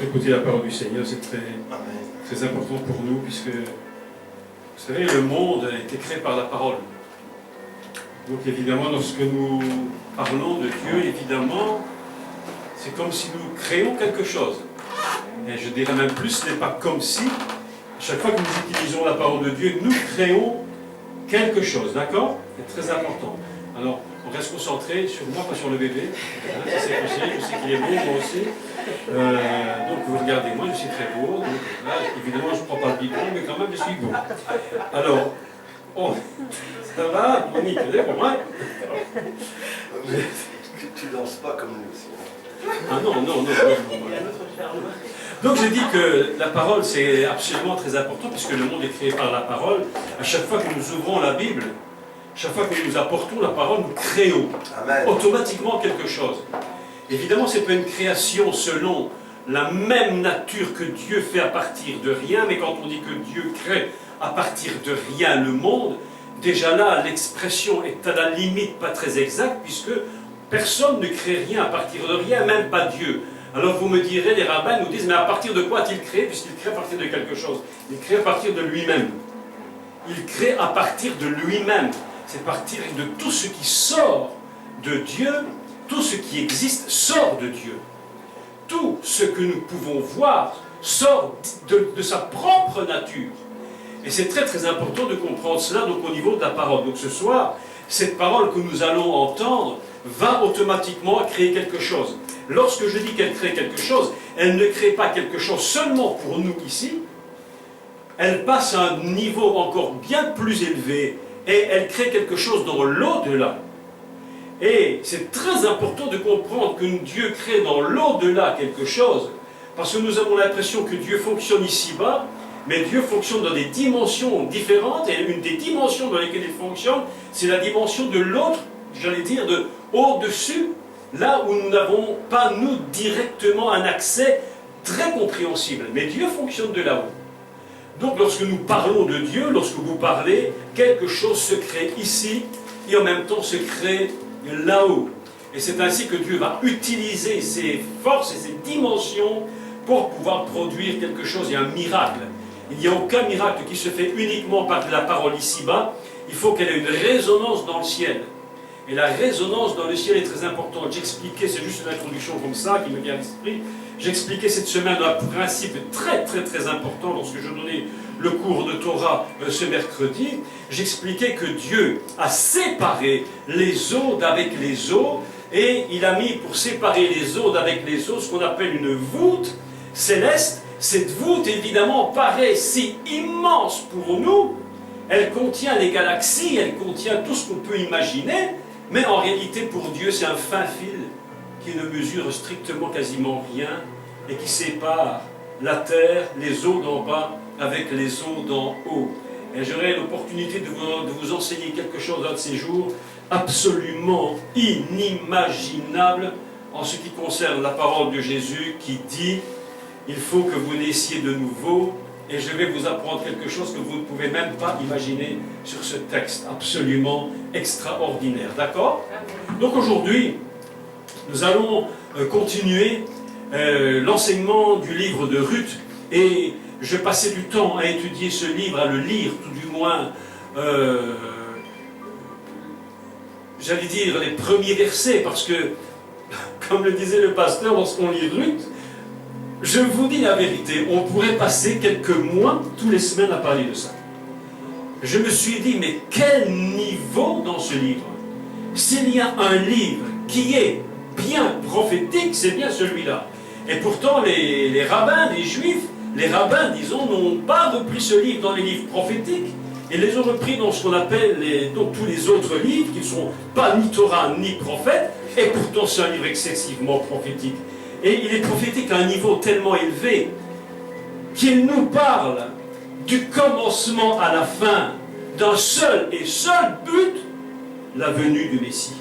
écouter la parole du Seigneur, c'est très, très important pour nous, puisque, vous savez, le monde a été créé par la parole. Donc évidemment, lorsque nous parlons de Dieu, évidemment, c'est comme si nous créons quelque chose. Et je dirais même plus, ce n'est pas comme si, à chaque fois que nous utilisons la parole de Dieu, nous créons quelque chose, d'accord? C'est très important. Alors, on reste concentré sur moi, pas sur le bébé. Hein, ça c'est possible, je sais qu'il est beau, moi aussi. Donc vous regardez, moi je suis très beau. Donc, là, évidemment, je ne prends pas le biberon, mais quand même, je suis beau. Alors, oh, ça va, Monique, vous êtes pour moi? Tu danses pas comme nous aussi. Ah non, non, non, non. Donc j'ai dit que la parole c'est absolument très important puisque le monde est créé par la parole. À chaque fois que nous ouvrons la Bible, chaque fois que nous apportons la parole, nous créons automatiquement quelque chose. Évidemment, ce n'est pas une création selon la même nature que Dieu fait à partir de rien, mais quand on dit que Dieu crée à partir de rien le monde, déjà là, l'expression est à la limite pas très exacte puisque personne ne crée rien à partir de rien, même pas Dieu. Alors vous me direz, les rabbins nous disent, mais à partir de quoi a-t-il créé? Puisqu'il crée à partir de quelque chose. Il crée à partir de lui-même. Il crée à partir de lui-même. C'est à partir de tout ce qui sort de Dieu, tout ce qui existe sort de Dieu. Tout ce que nous pouvons voir sort de sa propre nature. Et c'est très très important de comprendre cela donc, au niveau de la parole. Donc ce soir, cette parole que nous allons entendre va automatiquement créer quelque chose. Lorsque je dis qu'elle crée quelque chose, elle ne crée pas quelque chose seulement pour nous ici, elle passe à un niveau encore bien plus élevé et elle crée quelque chose dans l'au-delà. Et c'est très important de comprendre que Dieu crée dans l'au-delà quelque chose, parce que nous avons l'impression que Dieu fonctionne ici-bas, mais Dieu fonctionne dans des dimensions différentes, et une des dimensions dans lesquelles il fonctionne, c'est la dimension de l'autre, j'allais dire, de au-dessus, là où nous n'avons pas, nous, directement un accès très compréhensible. Mais Dieu fonctionne de là-haut. Donc, lorsque nous parlons de Dieu, lorsque vous parlez, quelque chose se crée ici, et en même temps se crée là-haut. Et c'est ainsi que Dieu va utiliser ses forces et ses dimensions pour pouvoir produire quelque chose. Il y a un miracle. Il n'y a aucun miracle qui se fait uniquement par de la parole ici-bas. Il faut qu'elle ait une résonance dans le ciel. Et la résonance dans le ciel est très importante. J'expliquais, c'est juste une introduction comme ça qui me vient à l'esprit. J'expliquais cette semaine un principe très très très important lorsque je donnais le cours de Torah ce mercredi. J'expliquais que Dieu a séparé les eaux d'avec les eaux et il a mis pour séparer les eaux d'avec les eaux ce qu'on appelle une voûte céleste. Cette voûte évidemment paraît si immense pour nous. Elle contient les galaxies, elle contient tout ce qu'on peut imaginer. Mais en réalité, pour Dieu, c'est un fin fil qui ne mesure strictement quasiment rien et qui sépare la terre, les eaux d'en bas, avec les eaux d'en haut. Et j'aurai l'opportunité de vous enseigner quelque chose un de ces jours absolument inimaginable en ce qui concerne la parole de Jésus qui dit « Il faut que vous naissiez de nouveau ». Et je vais vous apprendre quelque chose que vous ne pouvez même pas imaginer sur ce texte absolument extraordinaire. D'accord? Donc aujourd'hui, nous allons continuer l'enseignement du livre de Ruth. Et je passais du temps à étudier ce livre, à le lire, tout du moins, j'allais dire les premiers versets, parce que, comme le disait le pasteur lorsqu'on lit Ruth, je vous dis la vérité, on pourrait passer quelques mois, tous les semaines, à parler de ça. Je me suis dit, mais quel niveau dans ce livre? S'il y a un livre qui est bien prophétique, c'est bien celui-là. Et pourtant, les rabbins, les juifs, les rabbins, disons, n'ont pas repris ce livre dans les livres prophétiques. Ils les ont repris dans ce qu'on appelle donc tous les autres livres, qui ne sont pas ni Torah ni prophète, et pourtant c'est un livre excessivement prophétique. Et il est prophétique à un niveau tellement élevé qu'il nous parle du commencement à la fin d'un seul et seul but, la venue du Messie.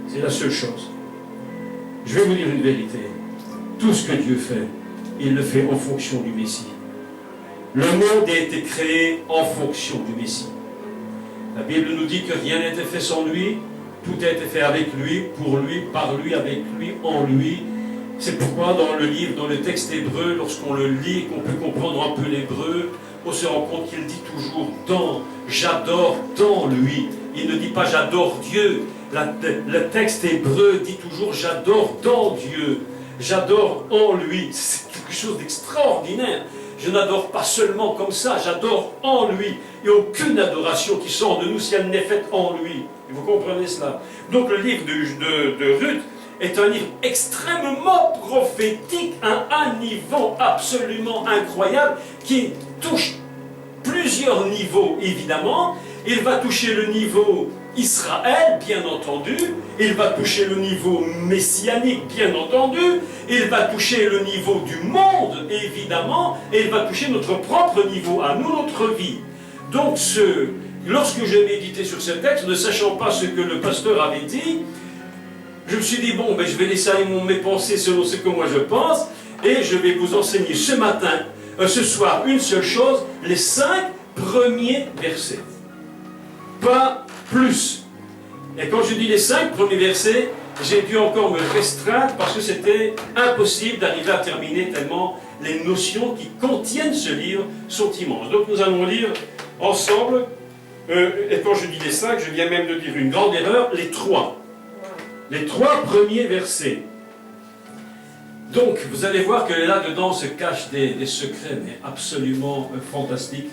C'est la seule chose. Je vais vous dire une vérité. Tout ce que Dieu fait, il le fait en fonction du Messie. Le monde a été créé en fonction du Messie. La Bible nous dit que rien n'a été fait sans lui, tout a été fait avec lui, pour lui, par lui, avec lui, en lui. C'est pourquoi dans le livre, dans le texte hébreu, lorsqu'on le lit, qu'on peut comprendre un peu l'hébreu, on se rend compte qu'il dit toujours « dans »,« j'adore dans lui ». Il ne dit pas « j'adore Dieu ». Le texte hébreu dit toujours « j'adore dans Dieu ». J'adore en lui. C'est quelque chose d'extraordinaire. Je n'adore pas seulement comme ça, j'adore en lui. Il n'y a aucune adoration qui sort de nous si elle n'est faite en lui. Et vous comprenez cela? Donc le livre de Ruth est un livre extrêmement prophétique à un niveau absolument incroyable qui touche plusieurs niveaux, évidemment. Il va toucher le niveau Israël, bien entendu. Il va toucher le niveau messianique, bien entendu. Il va toucher le niveau du monde, évidemment. Et il va toucher notre propre niveau, à nous, notre vie. Donc, lorsque j'ai médité sur ce texte, ne sachant pas ce que le pasteur avait dit, je me suis dit, bon, ben, je vais laisser mes pensées selon ce que moi je pense. Et je vais vous enseigner ce soir, une seule chose, les 5 premiers versets. Pas plus. Et quand je dis les 5 premiers versets, j'ai dû encore me restreindre parce que c'était impossible d'arriver à terminer tellement les notions qui contiennent ce livre sont immenses. Donc nous allons lire ensemble, et quand je dis les 5, je viens même de dire une grande erreur, les 3. Les 3 premiers versets. Donc vous allez voir que là-dedans se cachent des secrets mais absolument fantastiques.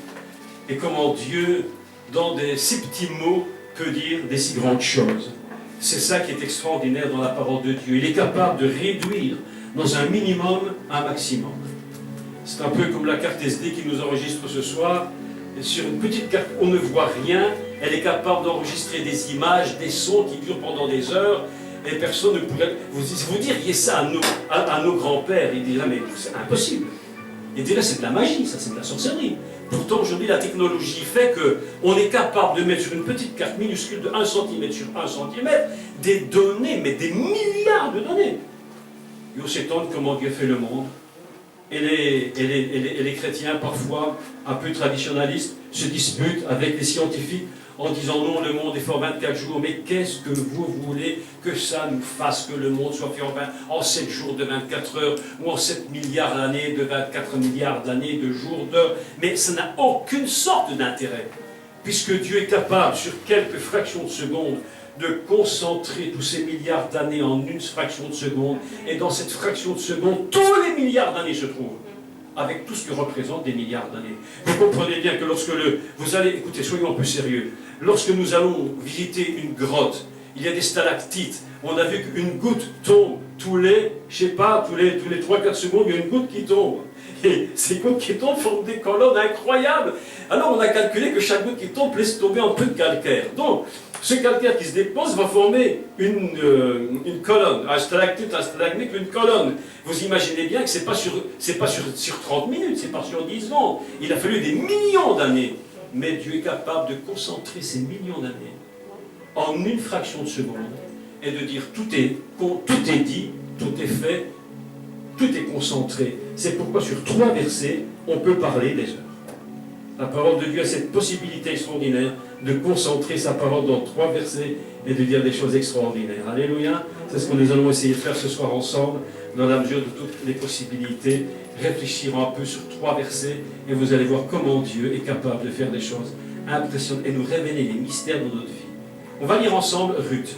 Et comment Dieu, dans ces petits mots, peut dire des si grandes choses. C'est ça qui est extraordinaire dans la parole de Dieu. Il est capable de réduire dans un minimum un maximum. C'est un peu comme la carte SD qui nous enregistre ce soir. Et sur une petite carte, on ne voit rien. Elle est capable d'enregistrer des images, des sons qui durent pendant des heures. Et personne ne pourrait... Vous diriez ça à nos grands-pères. Ils diraient, mais c'est impossible. Ils diraient, c'est de la magie, ça, c'est de la sorcellerie. Pourtant, aujourd'hui, la technologie fait qu'on est capable de mettre sur une petite carte minuscule de 1 cm sur 1 cm des données, mais des milliards de données. Et on s'étonne comment Dieu fait le monde. Et les chrétiens, parfois, un peu traditionnalistes, se disputent avec les scientifiques en disant non, le monde est fait en 24 jours, mais qu'est-ce que vous voulez que ça nous fasse, que le monde soit fait en 7 jours de 24 heures, ou en 7 milliards d'années, de 24 milliards d'années, de jours, d'heures, mais ça n'a aucune sorte d'intérêt, puisque Dieu est capable, sur quelques fractions de seconde, de concentrer tous ces milliards d'années en une fraction de seconde, et dans cette fraction de seconde, tous les milliards d'années se trouvent, avec tout ce que représentent des milliards d'années. Vous comprenez bien que lorsque vous allez, écoutez, soyons un peu sérieux, lorsque nous allons visiter une grotte, il y a des stalactites, on a vu qu'une goutte tombe tous les 3-4 secondes, il y a une goutte qui tombe. Et ces gouttes qui tombent forment des colonnes incroyables. Alors on a calculé que chaque goutte qui tombe laisse tomber un peu de calcaire. Donc, ce calcaire qui se dépose va former une colonne, un stalactite, un stalagmite, une colonne. Vous imaginez bien que ce n'est pas sur 30 minutes, c'est pas sur 10 secondes. Il a fallu des millions d'années. Mais Dieu est capable de concentrer ces millions d'années en une fraction de seconde et de dire tout est dit, tout est fait, tout est concentré. C'est pourquoi sur 3 versets, on peut parler des heures. La parole de Dieu a cette possibilité extraordinaire de concentrer sa parole dans 3 versets et de dire des choses extraordinaires. Alléluia. C'est ce que nous allons essayer de faire ce soir ensemble, dans la mesure de toutes les possibilités. Réfléchir un peu sur 3 versets et vous allez voir comment Dieu est capable de faire des choses impressionnantes et nous révéler les mystères de notre vie. On va lire ensemble Ruth.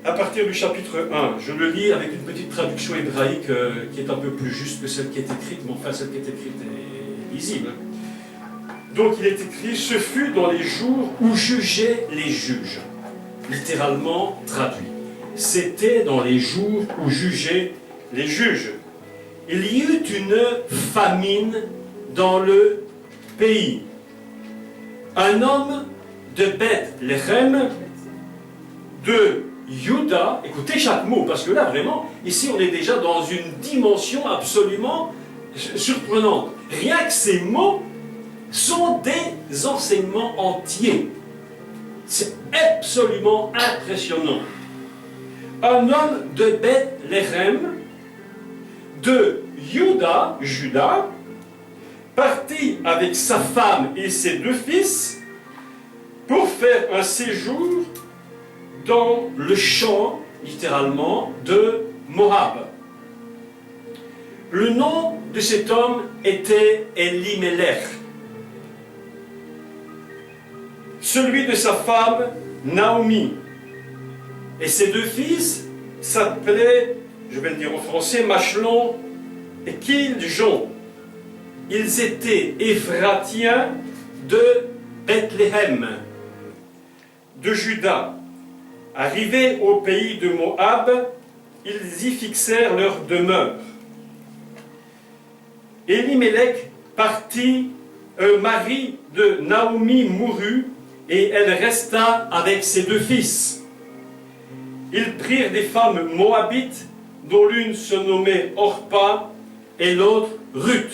À partir du chapitre 1, je le lis avec une petite traduction hébraïque qui est un peu plus juste que celle qui est écrite, mais enfin celle qui est écrite est lisible. Donc il est écrit, ce fut dans les jours où jugeaient les juges. Littéralement traduit. C'était dans les jours où jugeaient les juges. Il y eut une famine dans le pays. Un homme de Bethléem, de Juda, écoutez chaque mot, parce que là vraiment, ici on est déjà dans une dimension absolument surprenante. Rien que ces mots sont des enseignements entiers. C'est absolument impressionnant. Un homme de Bethléem, de Juda, partit avec sa femme et ses 2 fils pour faire un séjour dans le champ, littéralement, de Moab. Le nom de cet homme était Elimelech. Celui de sa femme, Naomi. Et ses deux fils s'appelaient, je vais le dire en français, Machlon et Kiljon. Ils étaient Éphratiens de Bethléem, de Juda. Arrivés au pays de Moab, ils y fixèrent leur demeure. Elimelech partit, mari de Naomi mourut, et elle resta avec ses deux fils. Ils prirent des femmes moabites, dont l'une se nommait Orpa et l'autre Ruth.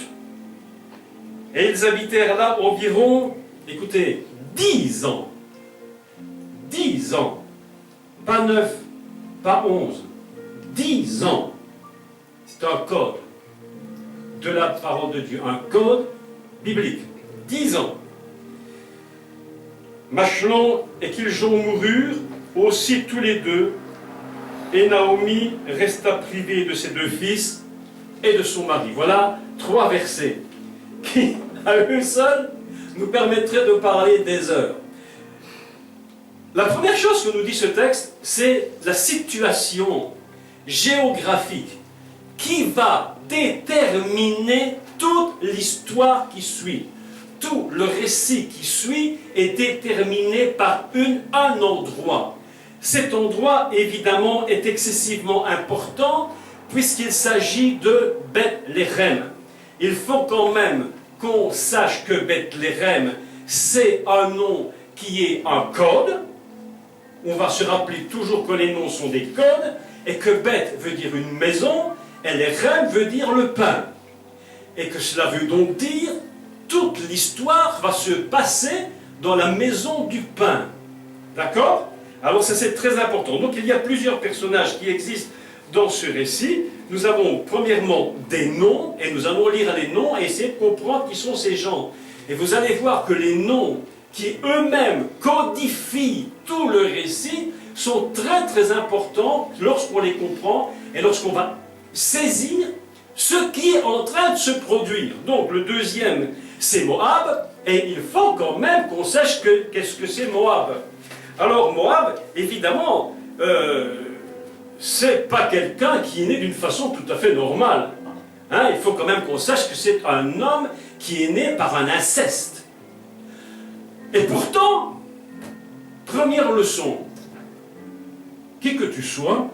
Et ils habitèrent là environ, écoutez, 10 ans. 10 ans. Pas 9, pas 11. 10 ans. C'est un code de la parole de Dieu, un code biblique. 10 ans. Machlon et Kiljon moururent aussi tous les deux, et Naomi resta privée de ses deux fils et de son mari. Voilà 3 versets qui, à eux seuls, nous permettraient de parler des heures. La première chose que nous dit ce texte, c'est la situation géographique qui va déterminer toute l'histoire qui suit. Tout le récit qui suit est déterminé par un endroit. Cet endroit, évidemment, est excessivement important puisqu'il s'agit de Bethléem. Il faut quand même qu'on sache que Bethléem, c'est un nom qui est un code. On va se rappeler toujours que les noms sont des codes et que Beth veut dire une maison et Lérem veut dire le pain. Et que cela veut donc dire toute l'histoire va se passer dans la maison du pain. D'accord? Alors ça c'est très important. Donc il y a plusieurs personnages qui existent dans ce récit. Nous avons premièrement des noms, et nous allons lire les noms et essayer de comprendre qui sont ces gens. Et vous allez voir que les noms qui eux-mêmes codifient tout le récit sont très très importants lorsqu'on les comprend et lorsqu'on va saisir ce qui est en train de se produire. Donc le deuxième c'est Moab, et il faut quand même qu'on sache qu'est-ce que c'est Moab. Alors Moab, évidemment, c'est pas quelqu'un qui est né d'une façon tout à fait normale. Hein, il faut quand même qu'on sache que c'est un homme qui est né par un inceste. Et pourtant, première leçon, qui que tu sois,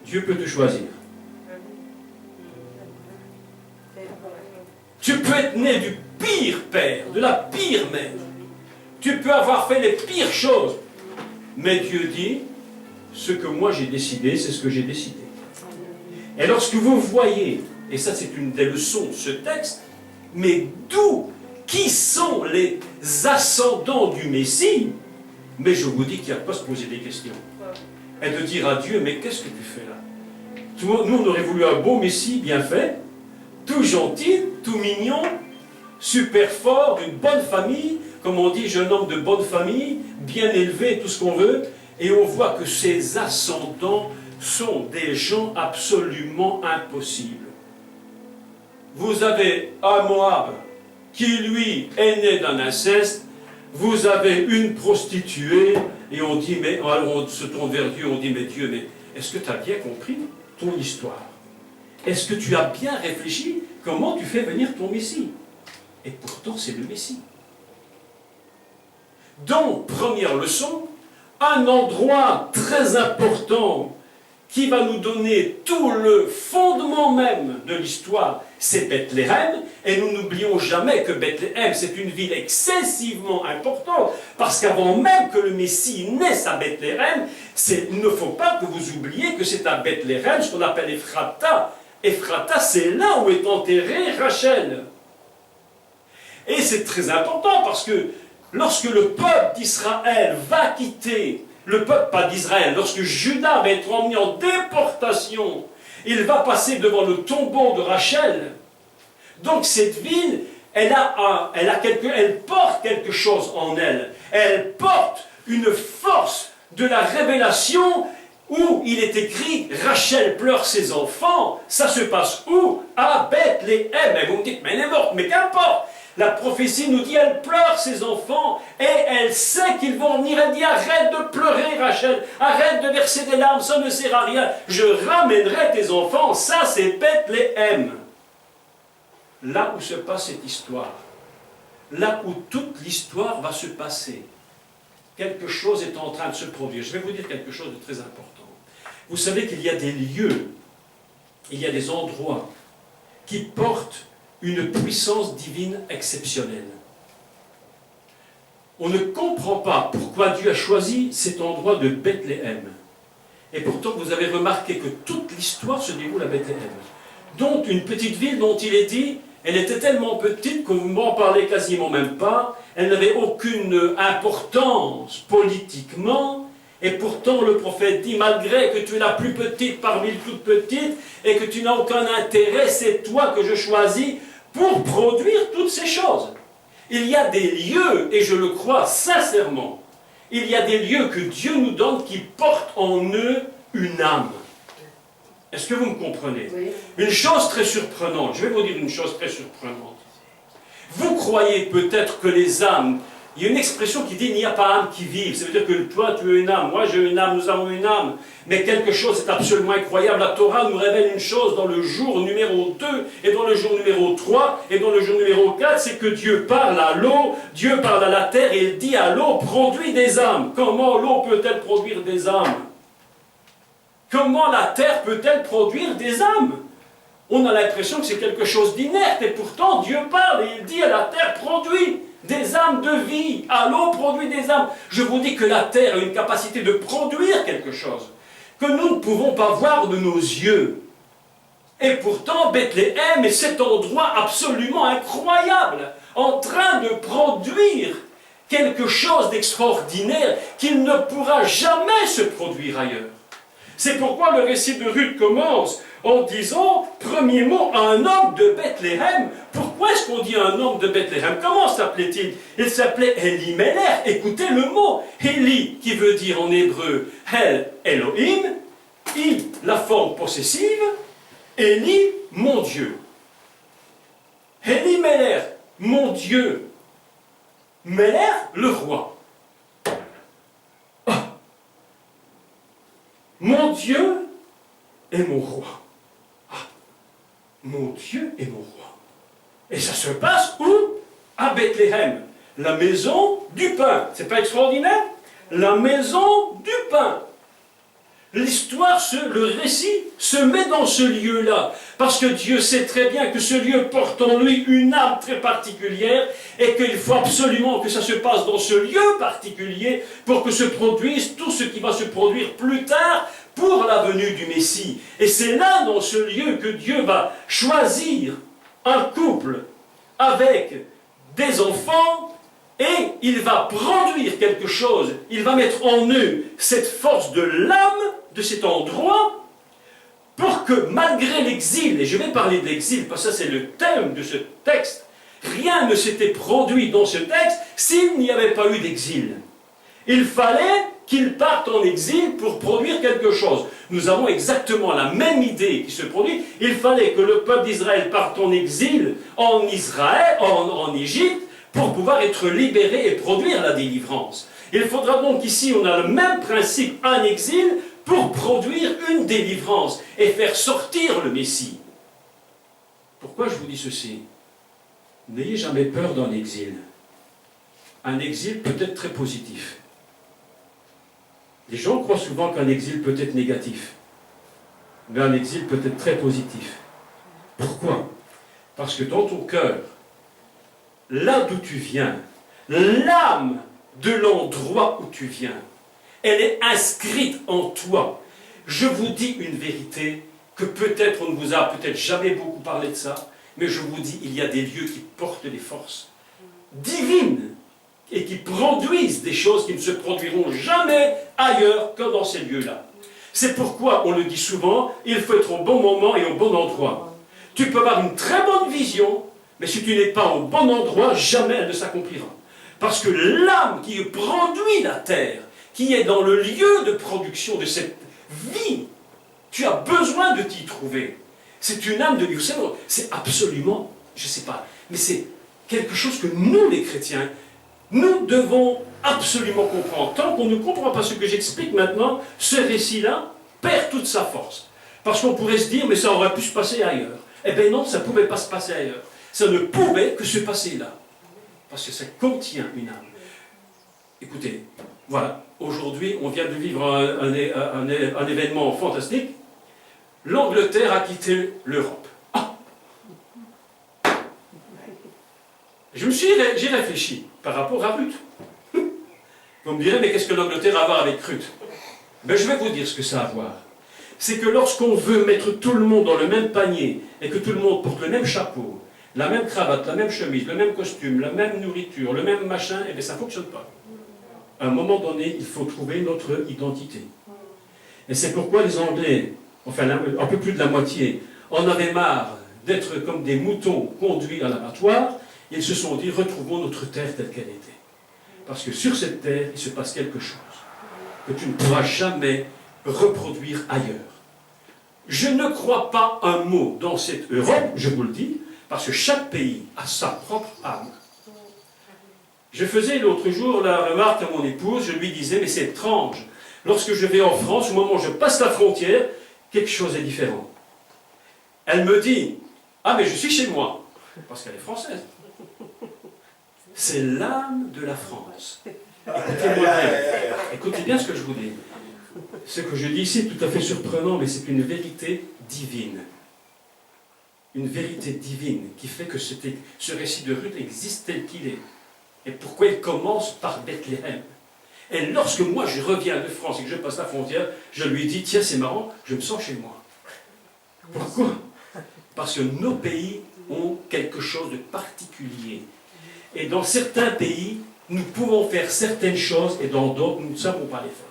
Dieu peut te choisir. Tu peux être né du pire père, de la pire mère. Tu peux avoir fait les pires choses. Mais Dieu dit, ce que moi j'ai décidé, c'est ce que j'ai décidé. Et lorsque vous voyez, et ça c'est une des leçons de ce texte, mais d'où, qui sont les ascendants du Messie, mais je vous dis qu'il n'y a pas à se poser des questions. Et de dire à Dieu, mais qu'est-ce que tu fais là? Nous on aurait voulu un beau Messie bien fait, tout gentil, tout mignon, super fort, d'une bonne famille, comme on dit, jeune homme de bonne famille, bien élevé, tout ce qu'on veut, et on voit que ces ascendants sont des gens absolument impossibles. Vous avez un Moab qui, lui, est né d'un inceste, vous avez une prostituée, et on dit, mais alors on se tourne vers Dieu, on dit, mais Dieu, mais est-ce que tu as bien compris ton histoire? Est-ce que tu as bien réfléchi comment tu fais venir ton Messie? Et pourtant, c'est le Messie. Donc, première leçon, un endroit très important qui va nous donner tout le fondement même de l'histoire, c'est Bethléem. Et nous n'oublions jamais que Bethléem, c'est une ville excessivement importante, parce qu'avant même que le Messie naisse à Bethléem, il ne faut pas que vous oubliez que c'est à Bethléem, ce qu'on appelle Ephrata. Ephrata, c'est là où est enterrée Rachel. Et c'est très important parce que lorsque le peuple d'Israël va quitter, le peuple pas d'Israël, lorsque Juda va être emmené en déportation, il va passer devant le tombeau de Rachel. Donc cette ville, elle porte quelque chose en elle. Elle porte une force de la révélation où il est écrit « Rachel pleure ses enfants », ça se passe où? À Bethléem. Et vous me dites « Mais elle est morte », mais qu'importe. La prophétie nous dit « Elle pleure ses enfants et elle sait qu'ils vont venir. » Elle dit « Arrête de pleurer, Rachel, arrête de verser des larmes, ça ne sert à rien. Je ramènerai tes enfants. » Ça, c'est Bethléem. Là où se passe cette histoire, là où toute l'histoire va se passer, quelque chose est en train de se produire. Je vais vous dire quelque chose de très important. Vous savez qu'il y a des lieux, il y a des endroits qui portent une puissance divine exceptionnelle. On ne comprend pas pourquoi Dieu a choisi cet endroit de Bethléem. Et pourtant, vous avez remarqué que toute l'histoire se déroule à Bethléem. Donc, une petite ville dont il est dit, elle était tellement petite que vous m'en parlez quasiment même pas, elle n'avait aucune importance politiquement, et pourtant le prophète dit, malgré que tu es la plus petite parmi les toutes petites, et que tu n'as aucun intérêt, c'est toi que je choisis pour produire toutes ces choses. Il y a des lieux, et je le crois sincèrement, il y a des lieux que Dieu nous donne qui portent en eux une âme. Est-ce que vous me comprenez? Oui. Une chose très surprenante, je vais vous dire une chose très surprenante. Vous croyez peut-être que les âmes, il y a une expression qui dit il n'y a pas âme qui vive. Ça veut dire que toi tu as une âme, moi j'ai une âme, nous avons une âme. Mais quelque chose est absolument incroyable. La Torah nous révèle une chose dans le jour numéro 2 et dans le jour numéro 3 et dans le jour numéro 4, c'est que Dieu parle à l'eau, Dieu parle à la terre et il dit à l'eau, produis des âmes. Comment l'eau peut-elle produire des âmes? Comment la terre peut-elle produire des âmes? On a l'impression que c'est quelque chose d'inerte, et pourtant Dieu parle et il dit à la terre, produit des âmes de vie, à l'eau produit des âmes. Je vous dis que la terre a une capacité de produire quelque chose que nous ne pouvons pas voir de nos yeux. Et pourtant Bethléem est cet endroit absolument incroyable, en train de produire quelque chose d'extraordinaire qu'il ne pourra jamais se produire ailleurs. C'est pourquoi le récit de Ruth commence en disant, premier mot, un homme de Bethléem. Pourquoi est-ce qu'on dit un homme de Bethléem? Comment s'appelait-il? Il s'appelait Elimelech. Écoutez le mot. Eli, qui veut dire en hébreu El, Elohim. I, la forme possessive. Eli, mon Dieu. Elimelech, mon Dieu. Melech, le roi. Mon Dieu est mon roi. Ah, mon Dieu est mon roi. Et ça se passe où? À Bethléem. La maison du pain. C'est pas extraordinaire? La maison du pain. L'histoire, le récit se met dans ce lieu-là. Parce que Dieu sait très bien que ce lieu porte en lui une âme très particulière et qu'il faut absolument que ça se passe dans ce lieu particulier pour que se produise tout ce qui va se produire plus tard pour la venue du Messie. Et c'est là, dans ce lieu, que Dieu va choisir un couple avec des enfants et il va produire quelque chose. Il va mettre en eux cette force de l'âme de cet endroit pour que malgré l'exil, et je vais parler de l'exil parce que ça c'est le thème de ce texte, rien ne s'était produit dans ce texte s'il n'y avait pas eu d'exil. Il fallait qu'ils partent en exil pour produire quelque chose. Nous avons exactement la même idée qui se produit. Il fallait que le peuple d'Israël parte en exil en Israël, en Égypte, pour pouvoir être libéré et produire la délivrance. Il faudra donc ici, on a le même principe, un exil, pour produire une délivrance et faire sortir le Messie. Pourquoi je vous dis ceci? N'ayez jamais peur d'un exil. Un exil peut être très positif. Les gens croient souvent qu'un exil peut être négatif. Mais un exil peut être très positif. Pourquoi? Parce que dans ton cœur, là d'où tu viens, l'âme de l'endroit où tu viens, elle est inscrite en toi. Je vous dis une vérité que peut-être on ne vous a peut-être jamais beaucoup parlé de ça, mais je vous dis, il y a des lieux qui portent des forces divines et qui produisent des choses qui ne se produiront jamais ailleurs que dans ces lieux-là. C'est pourquoi, on le dit souvent, il faut être au bon moment et au bon endroit. Tu peux avoir une très bonne vision, mais si tu n'es pas au bon endroit, jamais elle ne s'accomplira. Parce que l'âme qui produit la terre, qui est dans le lieu de production de cette vis. Tu as besoin de t'y trouver. C'est une âme de vie. Vous savez, c'est absolument, je ne sais pas, mais c'est quelque chose que nous, les chrétiens, nous devons absolument comprendre. Tant qu'on ne comprend pas ce que j'explique maintenant, ce récit-là perd toute sa force. Parce qu'on pourrait se dire, mais ça aurait pu se passer ailleurs. Eh bien non, ça ne pouvait pas se passer ailleurs. Ça ne pouvait que se passer là. Parce que ça contient une âme. Écoutez, voilà, aujourd'hui, on vient de vivre un événement fantastique. L'Angleterre a quitté l'Europe. Ah. J'ai réfléchi par rapport à Ruth. Vous me direz, mais qu'est-ce que l'Angleterre a à voir avec Ruth? Ben, je vais vous dire ce que ça a à voir. C'est que lorsqu'on veut mettre tout le monde dans le même panier et que tout le monde porte le même chapeau, la même cravate, la même chemise, le même costume, la même nourriture, le même machin, eh bien ça ne fonctionne pas. À un moment donné, il faut trouver notre identité. Et c'est pourquoi les Anglais, enfin un peu plus de la moitié, en avaient marre d'être comme des moutons conduits à l'abattoir. Ils se sont dit, retrouvons notre terre telle qu'elle était. Parce que sur cette terre, il se passe quelque chose que tu ne pourras jamais reproduire ailleurs. Je ne crois pas un mot dans cette Europe, je vous le dis, parce que chaque pays a sa propre âme. Je faisais l'autre jour la remarque à mon épouse, je lui disais, mais c'est étrange, lorsque je vais en France, au moment où je passe la frontière, quelque chose est différent. Elle me dit, ah mais je suis chez moi, parce qu'elle est française. C'est l'âme de la France. Écoutez-moi bien, écoutez bien ce que je vous dis. Ce que je dis ici est tout à fait surprenant, mais c'est une vérité divine. Une vérité divine qui fait que ce récit de Ruth existe tel qu'il est. Et pourquoi il commence par Bethléem. Et lorsque moi je reviens de France et que je passe la frontière, je lui dis, tiens c'est marrant, je me sens chez moi. Pourquoi? Parce que nos pays ont quelque chose de particulier. Et dans certains pays, nous pouvons faire certaines choses et dans d'autres, nous ne savons pas les faire.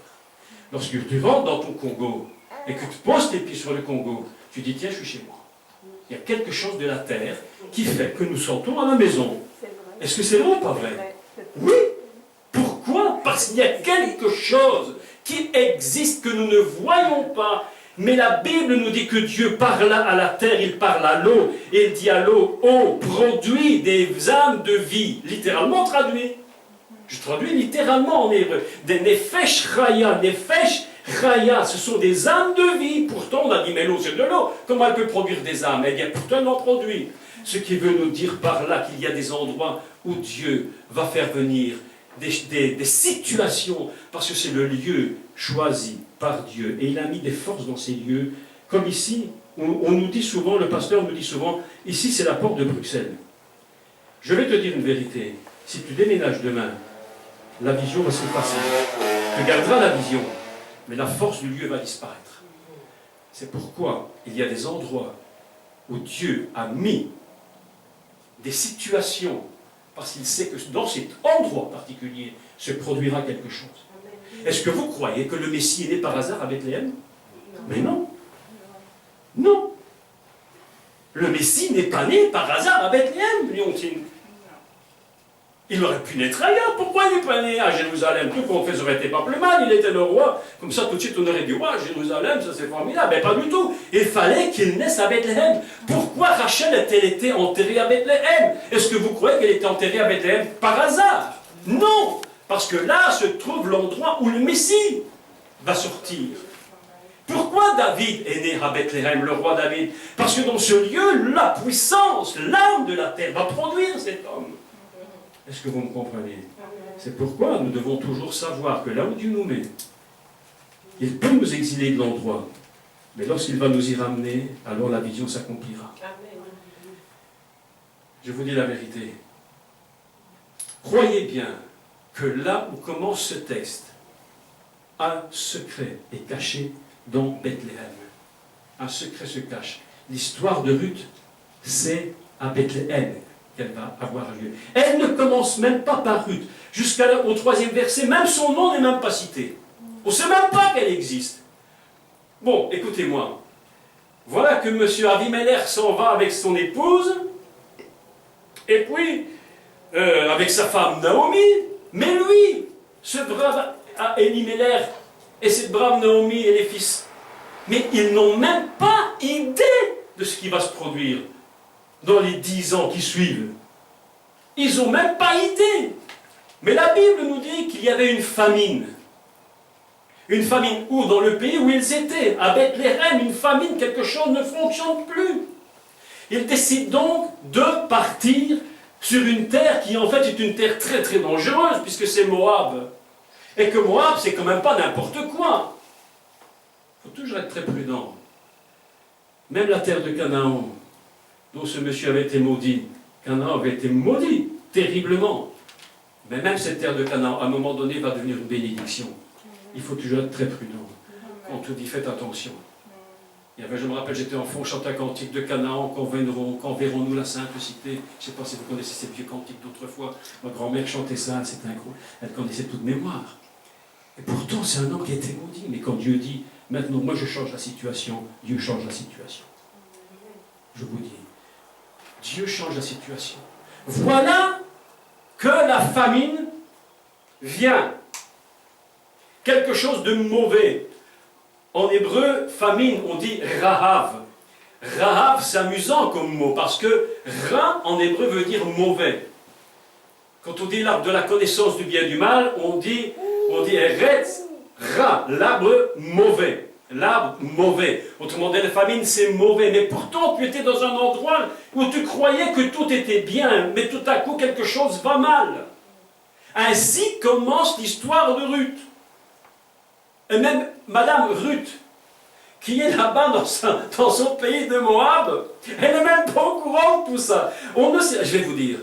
Lorsque tu rentres dans ton Congo et que tu poses tes pieds sur le Congo, tu dis, tiens, je suis chez moi. Il y a quelque chose de la terre qui fait que nous sortons à la maison. Est-ce que c'est vrai ou pas vrai? Oui. Pourquoi? Parce qu'il y a quelque chose qui existe que nous ne voyons pas. Mais la Bible nous dit que Dieu parle à la terre, il parle à l'eau, et il dit à l'eau, eau, produit des âmes de vie, littéralement traduit. Je traduis littéralement en hébreu. Des nefesh raya, ce sont des âmes de vie. Pourtant, on a dit, mais l'eau, c'est de l'eau. Comment elle peut produire des âmes? Eh bien, pourtant, elle en produit. Ce qui veut nous dire par là qu'il y a des endroits où Dieu va faire venir des situations, parce que c'est le lieu choisi par Dieu. Et il a mis des forces dans ces lieux. Comme ici, on nous dit souvent, le pasteur nous dit souvent, ici c'est la porte de Bruxelles. Je vais te dire une vérité. Si tu déménages demain, la vision va s'effacer. Tu garderas la vision, mais la force du lieu va disparaître. C'est pourquoi il y a des endroits où Dieu a mis des situations, parce qu'il sait que dans cet endroit particulier se produira quelque chose. Est-ce que vous croyez que le Messie est né par hasard à Bethléem? Mais non. Non. Le Messie n'est pas né par hasard à Bethléem, Lyontine. Il aurait pu naître ailleurs. Pourquoi il n'est pas né à Jérusalem? Tout qu'on fait, ça aurait été pas plus mal. Il était le roi. Comme ça, tout de suite, on aurait dit, ouais, Jérusalem, ça c'est formidable. Mais pas du tout. Il fallait qu'il naisse à Bethléem. Pourquoi Rachel a-t-elle été enterrée à Bethléem? Est-ce que vous croyez qu'elle était enterrée à Bethléem par hasard? Non. Parce que là se trouve l'endroit où le Messie va sortir. Pourquoi David est né à Bethléem, le roi David? Parce que dans ce lieu, la puissance, l'âme de la terre va produire cet homme. Est-ce que vous me comprenez? C'est pourquoi nous devons toujours savoir que là où Dieu nous met, il peut nous exiler de l'endroit, mais lorsqu'il va nous y ramener, alors la vision s'accomplira. Je vous dis la vérité. Croyez bien que là où commence ce texte, un secret est caché dans Bethléem. Un secret se cache. L'histoire de Ruth, c'est à Bethléem qu'elle va avoir lieu. Elle ne commence même pas par Ruth. Jusqu'au 3e verset, même son nom n'est même pas cité. On ne sait même pas qu'elle existe. Bon, écoutez-moi. Voilà que M. Avimelech s'en va avec son épouse, et puis, avec sa femme Naomi, mais lui, ce brave Elimelech, et cette brave Naomi et les fils Mais ils n'ont même pas idée de ce qui va se produire dans les 10 ans qui suivent. Ils n'ont même pas idée. Mais la Bible nous dit qu'il y avait une famine. Une famine où? Dans le pays où ils étaient, à Bethléem, une famine, quelque chose ne fonctionne plus. Ils décident donc de partir sur une terre qui en fait est une terre très très dangereuse, puisque c'est Moab. Et que Moab, c'est quand même pas n'importe quoi. Il faut toujours être très prudent. Même la terre de Canaan, dont ce monsieur avait été maudit, Canaan avait été maudit terriblement. Mais même cette terre de Canaan, à un moment donné, va devenir une bénédiction. Il faut toujours être très prudent. Quand on te dit, faites attention. Il y avait, je me rappelle, j'étais enfant, on chantait un cantique de Canaan, quand verrons-nous la sainte cité. Je ne sais pas si vous connaissez ces vieux cantiques d'autrefois. Ma grand-mère chantait ça, c'était incroyable. Elle connaissait toute mémoire. Et pourtant, c'est un homme qui a été maudit. Mais quand Dieu dit, maintenant, moi je change la situation, Dieu change la situation. Je vous dis, Dieu change la situation. Voilà que la famine vient. Quelque chose de mauvais. En hébreu, famine, on dit rahav. Rahav, c'est amusant comme mot, parce que ra, en hébreu, veut dire mauvais. Quand on dit l'arbre de la connaissance du bien et du mal, on dit eretz, ra, l'arbre mauvais. L'arbre mauvais. Autrement dit, la famine, c'est mauvais. Mais pourtant, tu étais dans un endroit où tu croyais que tout était bien, mais tout à coup, quelque chose va mal. Ainsi commence l'histoire de Ruth. Et même Madame Ruth, qui est là-bas dans son pays de Moab, elle n'est même pas au courant de tout ça. On ne sait, je vais vous dire,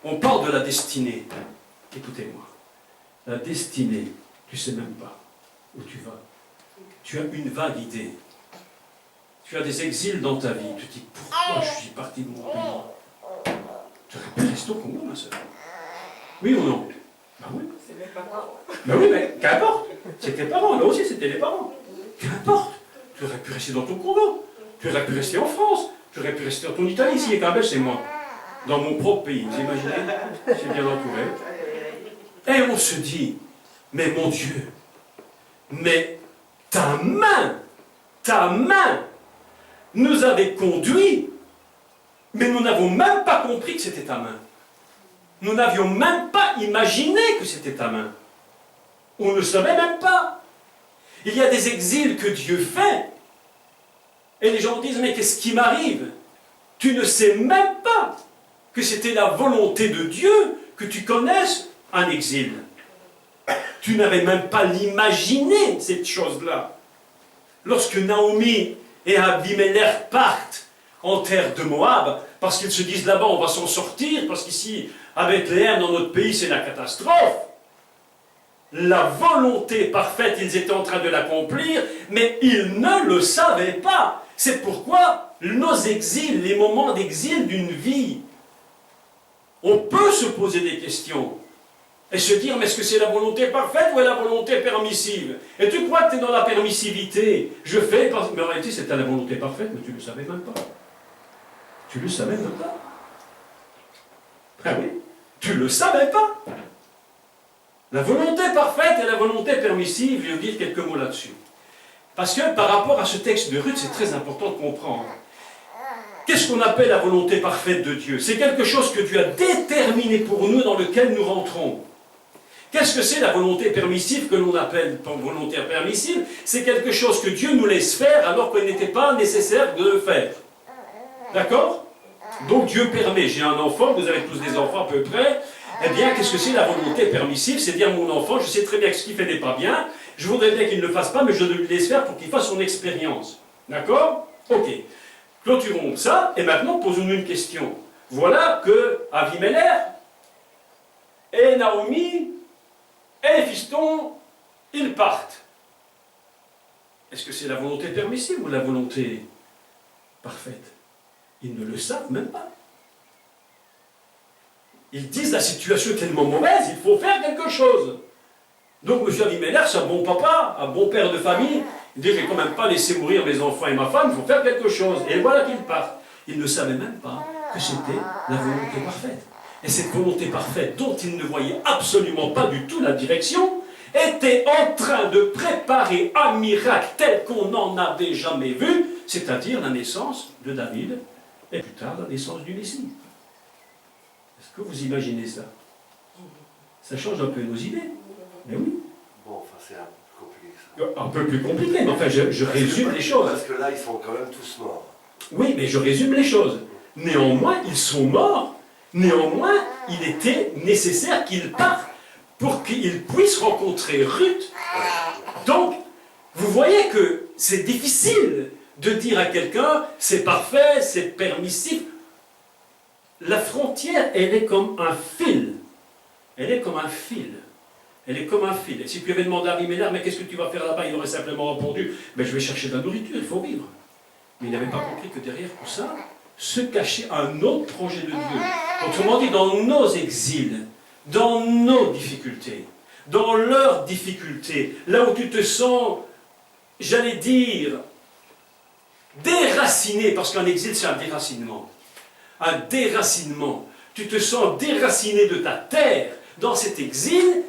on parle de la destinée. Écoutez-moi, la destinée, tu ne sais même pas où tu vas. Tu as une vague idée. Tu as des exils dans ta vie. Tu te dis, pourquoi je suis parti de mon pays? Tu aurais pu rester au Congo, ma soeur. Oui ou non? Ben oui. C'est mes parents. Ben oui, mais qu'importe. C'est tes parents, là aussi c'était les parents. Qu'importe. Tu aurais pu rester dans ton Congo. Tu aurais pu rester en France. Tu aurais pu rester en Italie. Ici, et Cabel, c'est moi. Dans mon propre pays. Vous imaginez? C'est bien entouré. Et on se dit, mais mon Dieu, mais ta main, nous avait conduits, mais nous n'avons même pas compris que c'était ta main. Nous n'avions même pas imaginé que c'était ta main. On ne savait même pas. Il y a des exils que Dieu fait. Et les gens disent, mais qu'est-ce qui m'arrive? Tu ne sais même pas que c'était la volonté de Dieu que tu connaisses un exil. Tu n'avais même pas l'imaginé, cette chose-là. Lorsque Naomi et Abimelech partent en terre de Moab, parce qu'ils se disent là-bas on va s'en sortir, parce qu'ici, à Bethléem, dans notre pays, c'est la catastrophe. La volonté parfaite, ils étaient en train de l'accomplir, mais ils ne le savaient pas. C'est pourquoi nos exils, les moments d'exil d'une vie, on peut se poser des questions et se dire, mais est-ce que c'est la volonté parfaite ou la volonté permissive? Et tu crois que tu es dans la permissivité? Je fais, mais en réalité c'était la volonté parfaite, mais tu ne le savais même pas. Tu ne le savais même pas. Ah oui, tu ne le savais pas. La volonté parfaite et la volonté permissive, je vais vous dire quelques mots là-dessus. Parce que par rapport à ce texte de Ruth, c'est très important de comprendre. Qu'est-ce qu'on appelle la volonté parfaite de Dieu? C'est quelque chose que Dieu a déterminé pour nous, dans lequel nous rentrons. Qu'est-ce que c'est la volonté permissive que l'on appelle volonté permissive? C'est quelque chose que Dieu nous laisse faire alors qu'il n'était pas nécessaire de le faire. D'accord? Donc Dieu permet. J'ai un enfant, vous avez tous des enfants à peu près. Eh bien, qu'est-ce que c'est la volonté permissive? C'est dire, mon enfant, je sais très bien que ce qu'il fait n'est pas bien, je voudrais bien qu'il ne le fasse pas, mais je le laisse faire pour qu'il fasse son expérience. D'accord? Ok. Clôturons ça, et maintenant posons-nous une question. Voilà que Abimelech et Naomi et les fistons, ils partent. Est-ce que c'est la volonté permissive ou la volonté parfaite? Ils ne le savent même pas. Ils disent la situation est tellement mauvaise, il faut faire quelque chose. Donc M. Abimelech, c'est un bon papa, un bon père de famille. Il dit, je ne vais quand même pas laisser mourir mes enfants et ma femme, il faut faire quelque chose. Et voilà qu'ils partent. Ils ne savaient même pas que c'était la volonté parfaite. Et cette volonté parfaite, dont ils ne voyaient absolument pas du tout la direction, était en train de préparer un miracle tel qu'on n'en avait jamais vu, c'est-à-dire la naissance de David et plus tard la naissance du Messie. Est-ce que vous imaginez ça? Ça change un peu nos idées. Mais oui. Bon, enfin, c'est un peu compliqué ça. Un peu plus compliqué, mais enfin, je résume les choses. Parce que là, ils sont quand même tous morts. Oui, mais je résume les choses. Néanmoins, ils sont morts. Néanmoins, il était nécessaire qu'ils partent pour qu'ils puissent rencontrer Ruth. Donc, vous voyez que c'est difficile de dire à quelqu'un, c'est parfait, c'est permissif. La frontière, elle est comme un fil. Elle est comme un fil. Elle est comme un fil. Et si tu avais demandé à Abimelech, mais qu'est-ce que tu vas faire là-bas? Il aurait simplement répondu, mais je vais chercher de la nourriture, il faut vivre. Mais il n'avait pas compris que derrière tout ça, se cachait un autre projet de Dieu. Autrement dit, dans nos exils, dans nos difficultés, dans leurs difficultés, là où tu te sens, j'allais dire, déraciné, parce qu'un exil c'est un déracinement. Un déracinement. Tu te sens déraciné de ta terre dans cet exil,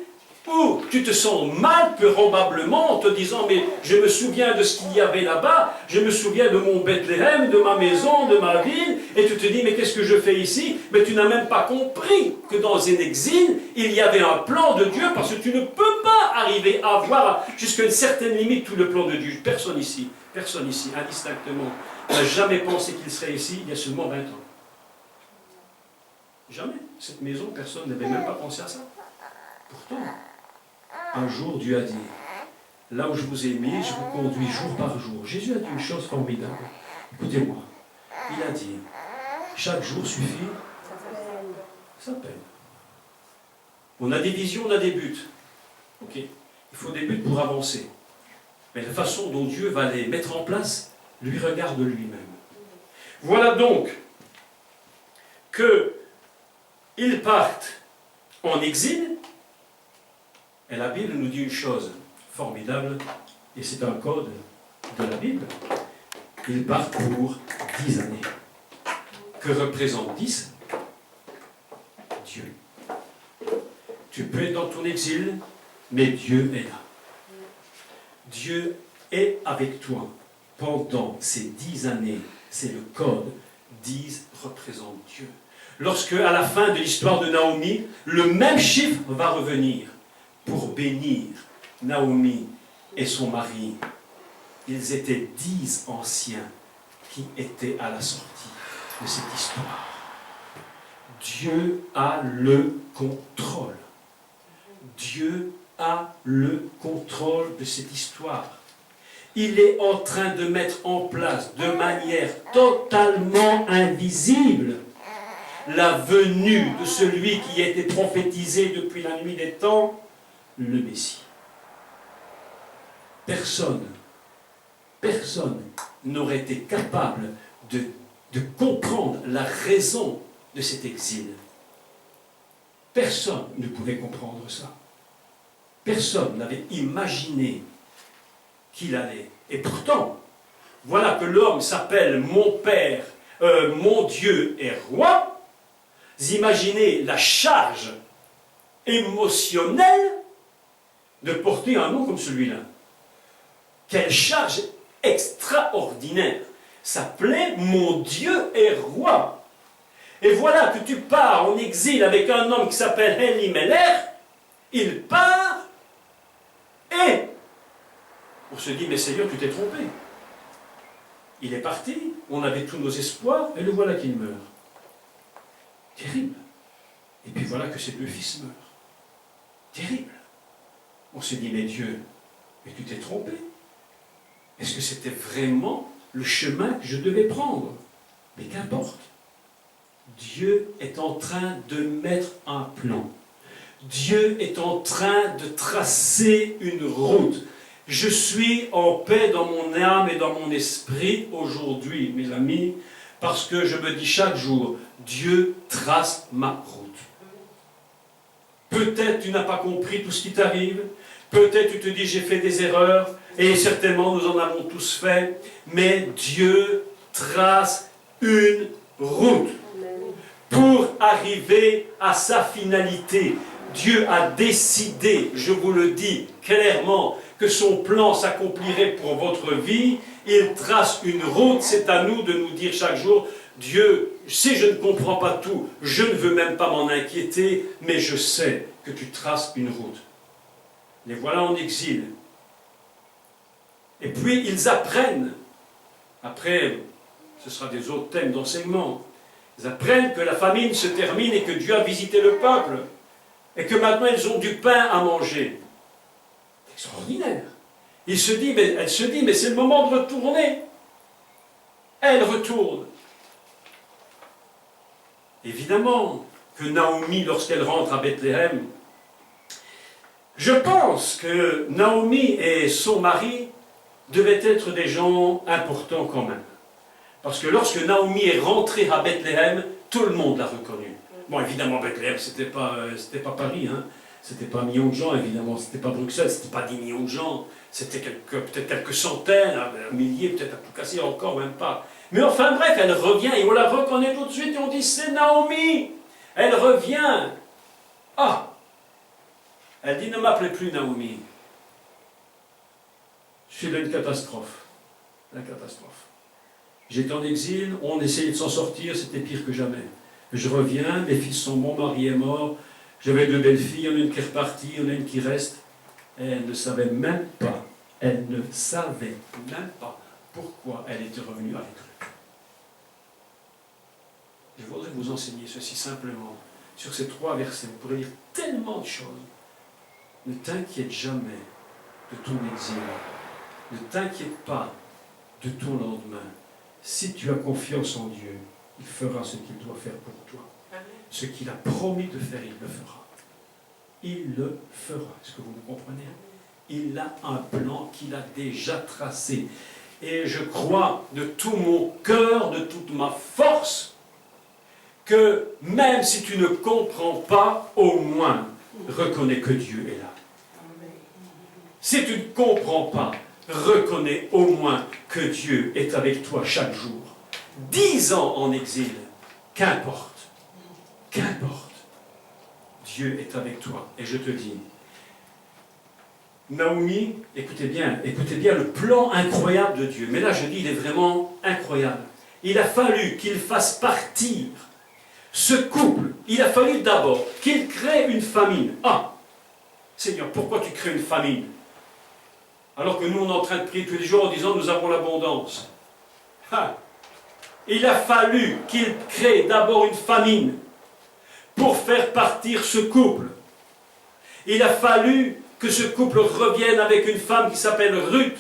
ou tu te sens mal, probablement, en te disant, mais je me souviens de ce qu'il y avait là-bas, je me souviens de mon Bethléem, de ma maison, de ma ville, et tu te dis, mais qu'est-ce que je fais ici? Mais tu n'as même pas compris que dans un exil, il y avait un plan de Dieu, parce que tu ne peux pas arriver à voir jusqu'à une certaine limite tout le plan de Dieu. Personne ici, indistinctement, n'a jamais pensé qu'il serait ici il y a seulement 20 ans. Jamais. Cette maison, personne n'avait même pas pensé à ça. Pourtant, un jour, Dieu a dit, là où je vous ai mis, je vous conduis jour par jour. Jésus a dit une chose formidable. Écoutez-moi. Il a dit, chaque jour suffit sa peine. On a des visions, on a des buts. Ok. Il faut des buts pour avancer. Mais la façon dont Dieu va les mettre en place, lui regarde lui-même. Voilà donc qu'ils partent en exil. Et la Bible nous dit une chose formidable, et c'est un code de la Bible. Ils partent pour 10 années. Que représente 10? Dieu. Tu peux être dans ton exil, mais Dieu est là. Dieu est avec toi pendant ces 10 années. C'est le code. 10 représente Dieu. Lorsque, à la fin de l'histoire de Naomi, le même chiffre va revenir pour bénir Naomi et son mari. Ils étaient 10 anciens qui étaient à la sortie de cette histoire. Dieu a le contrôle. Dieu a le contrôle de cette histoire. Il est en train de mettre en place de manière totalement invisible la venue de celui qui a été prophétisé depuis la nuit des temps, le Messie. Personne n'aurait été capable de comprendre la raison de cet exil. Personne ne pouvait comprendre ça. Personne n'avait imaginé qu'il allait. Et pourtant, voilà que l'homme s'appelle mon Père, mon Dieu est roi. Vous imaginez la charge émotionnelle de porter un nom comme celui-là. Quelle charge extraordinaire. S'appelait mon Dieu est roi. Et voilà que tu pars en exil avec un homme qui s'appelle Elimelech. Il part et on se dit, mais Seigneur, tu t'es trompé. Il est parti, on avait tous nos espoirs, et le voilà qu'il meurt. Terrible. Et puis voilà que ses 2 fils meurent. Terrible. On se dit, mais Dieu, mais tu t'es trompé. Est-ce que c'était vraiment le chemin que je devais prendre? Mais qu'importe. Dieu est en train de mettre un plan. Dieu est en train de tracer une route. Je suis en paix dans mon âme et dans mon esprit aujourd'hui, mes amis, parce que je me dis chaque jour, Dieu trace ma route. Peut-être tu n'as pas compris tout ce qui t'arrive, peut-être tu te dis j'ai fait des erreurs, et certainement nous en avons tous fait, mais Dieu trace une route pour arriver à sa finalité, Dieu a décidé, je vous le dis clairement, que son plan s'accomplirait pour votre vie. Il trace une route, c'est à nous de nous dire chaque jour, Dieu, si je ne comprends pas tout, je ne veux même pas m'en inquiéter, mais je sais que tu traces une route. Les voilà en exil. Et puis ils apprennent, après, ce sera des autres thèmes d'enseignement, ils apprennent que la famine se termine et que Dieu a visité le peuple, et que maintenant ils ont du pain à manger. C'est extraordinaire. Elle se dit, mais c'est le moment de retourner. Elle retourne. Évidemment que Naomi, lorsqu'elle rentre à Bethléem, je pense que Naomi et son mari devaient être des gens importants quand même. Parce que lorsque Naomi est rentrée à Bethléem, tout le monde l'a reconnue. Bon, évidemment, Bethléem, c'était pas Paris, hein. C'était pas millions de gens, évidemment. C'était pas Bruxelles, c'était pas 10 millions de gens. C'était peut-être quelques centaines, un millier, peut-être à tout casser, encore même pas. Mais enfin bref, elle revient et on la reconnaît tout de suite et on dit c'est Naomi. Elle revient. Ah. Elle dit ne m'appelez plus Naomi. Je suis dans une catastrophe. La catastrophe. J'étais en exil, on essayait de s'en sortir, c'était pire que jamais. Je reviens, mes fils sont morts, mon mari est mort, j'avais 2 belles filles, il y en a une qui est repartie, il y en a une qui reste. Et elle ne savait même pas, pourquoi elle était revenue avec eux. Je voudrais vous enseigner ceci simplement. Sur ces 3 versets, vous pourrez lire tellement de choses. Ne t'inquiète jamais de ton exil. Ne t'inquiète pas de ton lendemain. Si tu as confiance en Dieu, il fera ce qu'il doit faire pour toi. Ce qu'il a promis de faire, il le fera. Il le fera. Est-ce que vous me comprenez? Il a un plan qu'il a déjà tracé. Et je crois de tout mon cœur, de toute ma force, que même si tu ne comprends pas, au moins, reconnais que Dieu est là. Si tu ne comprends pas, reconnais au moins que Dieu est avec toi chaque jour. 10 ans en exil, qu'importe. Qu'importe. Dieu est avec toi. Et je te dis, Naomi, écoutez bien le plan incroyable de Dieu. Mais là, je dis, il est vraiment incroyable. Il a fallu qu'il fasse partir ce couple. Il a fallu d'abord qu'il crée une famine. Ah, Seigneur, pourquoi tu crées une famine? Alors que nous, on est en train de prier tous les jours en disant, nous avons l'abondance. Ah. Il a fallu qu'il crée d'abord une famine pour faire partir ce couple. Il a fallu que ce couple revienne avec une femme qui s'appelle Ruth.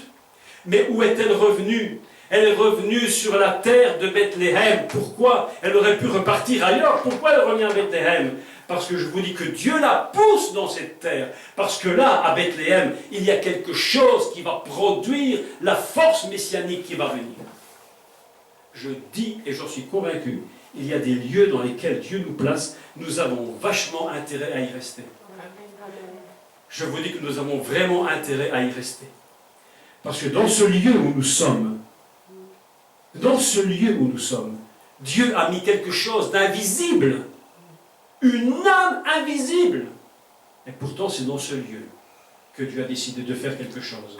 Mais où est-elle revenue? Elle est revenue sur la terre de Bethléem. Pourquoi? Elle aurait pu repartir ailleurs. Pourquoi elle revient à Bethléem? Parce que je vous dis que Dieu la pousse dans cette terre. Parce que là, à Bethléem, il y a quelque chose qui va produire la force messianique qui va venir. Je dis, et j'en suis convaincu, il y a des lieux dans lesquels Dieu nous place, nous avons vachement intérêt à y rester. Je vous dis que nous avons vraiment intérêt à y rester. Parce que dans ce lieu où nous sommes, Dieu a mis quelque chose d'invisible, une âme invisible. Et pourtant, c'est dans ce lieu que Dieu a décidé de faire quelque chose.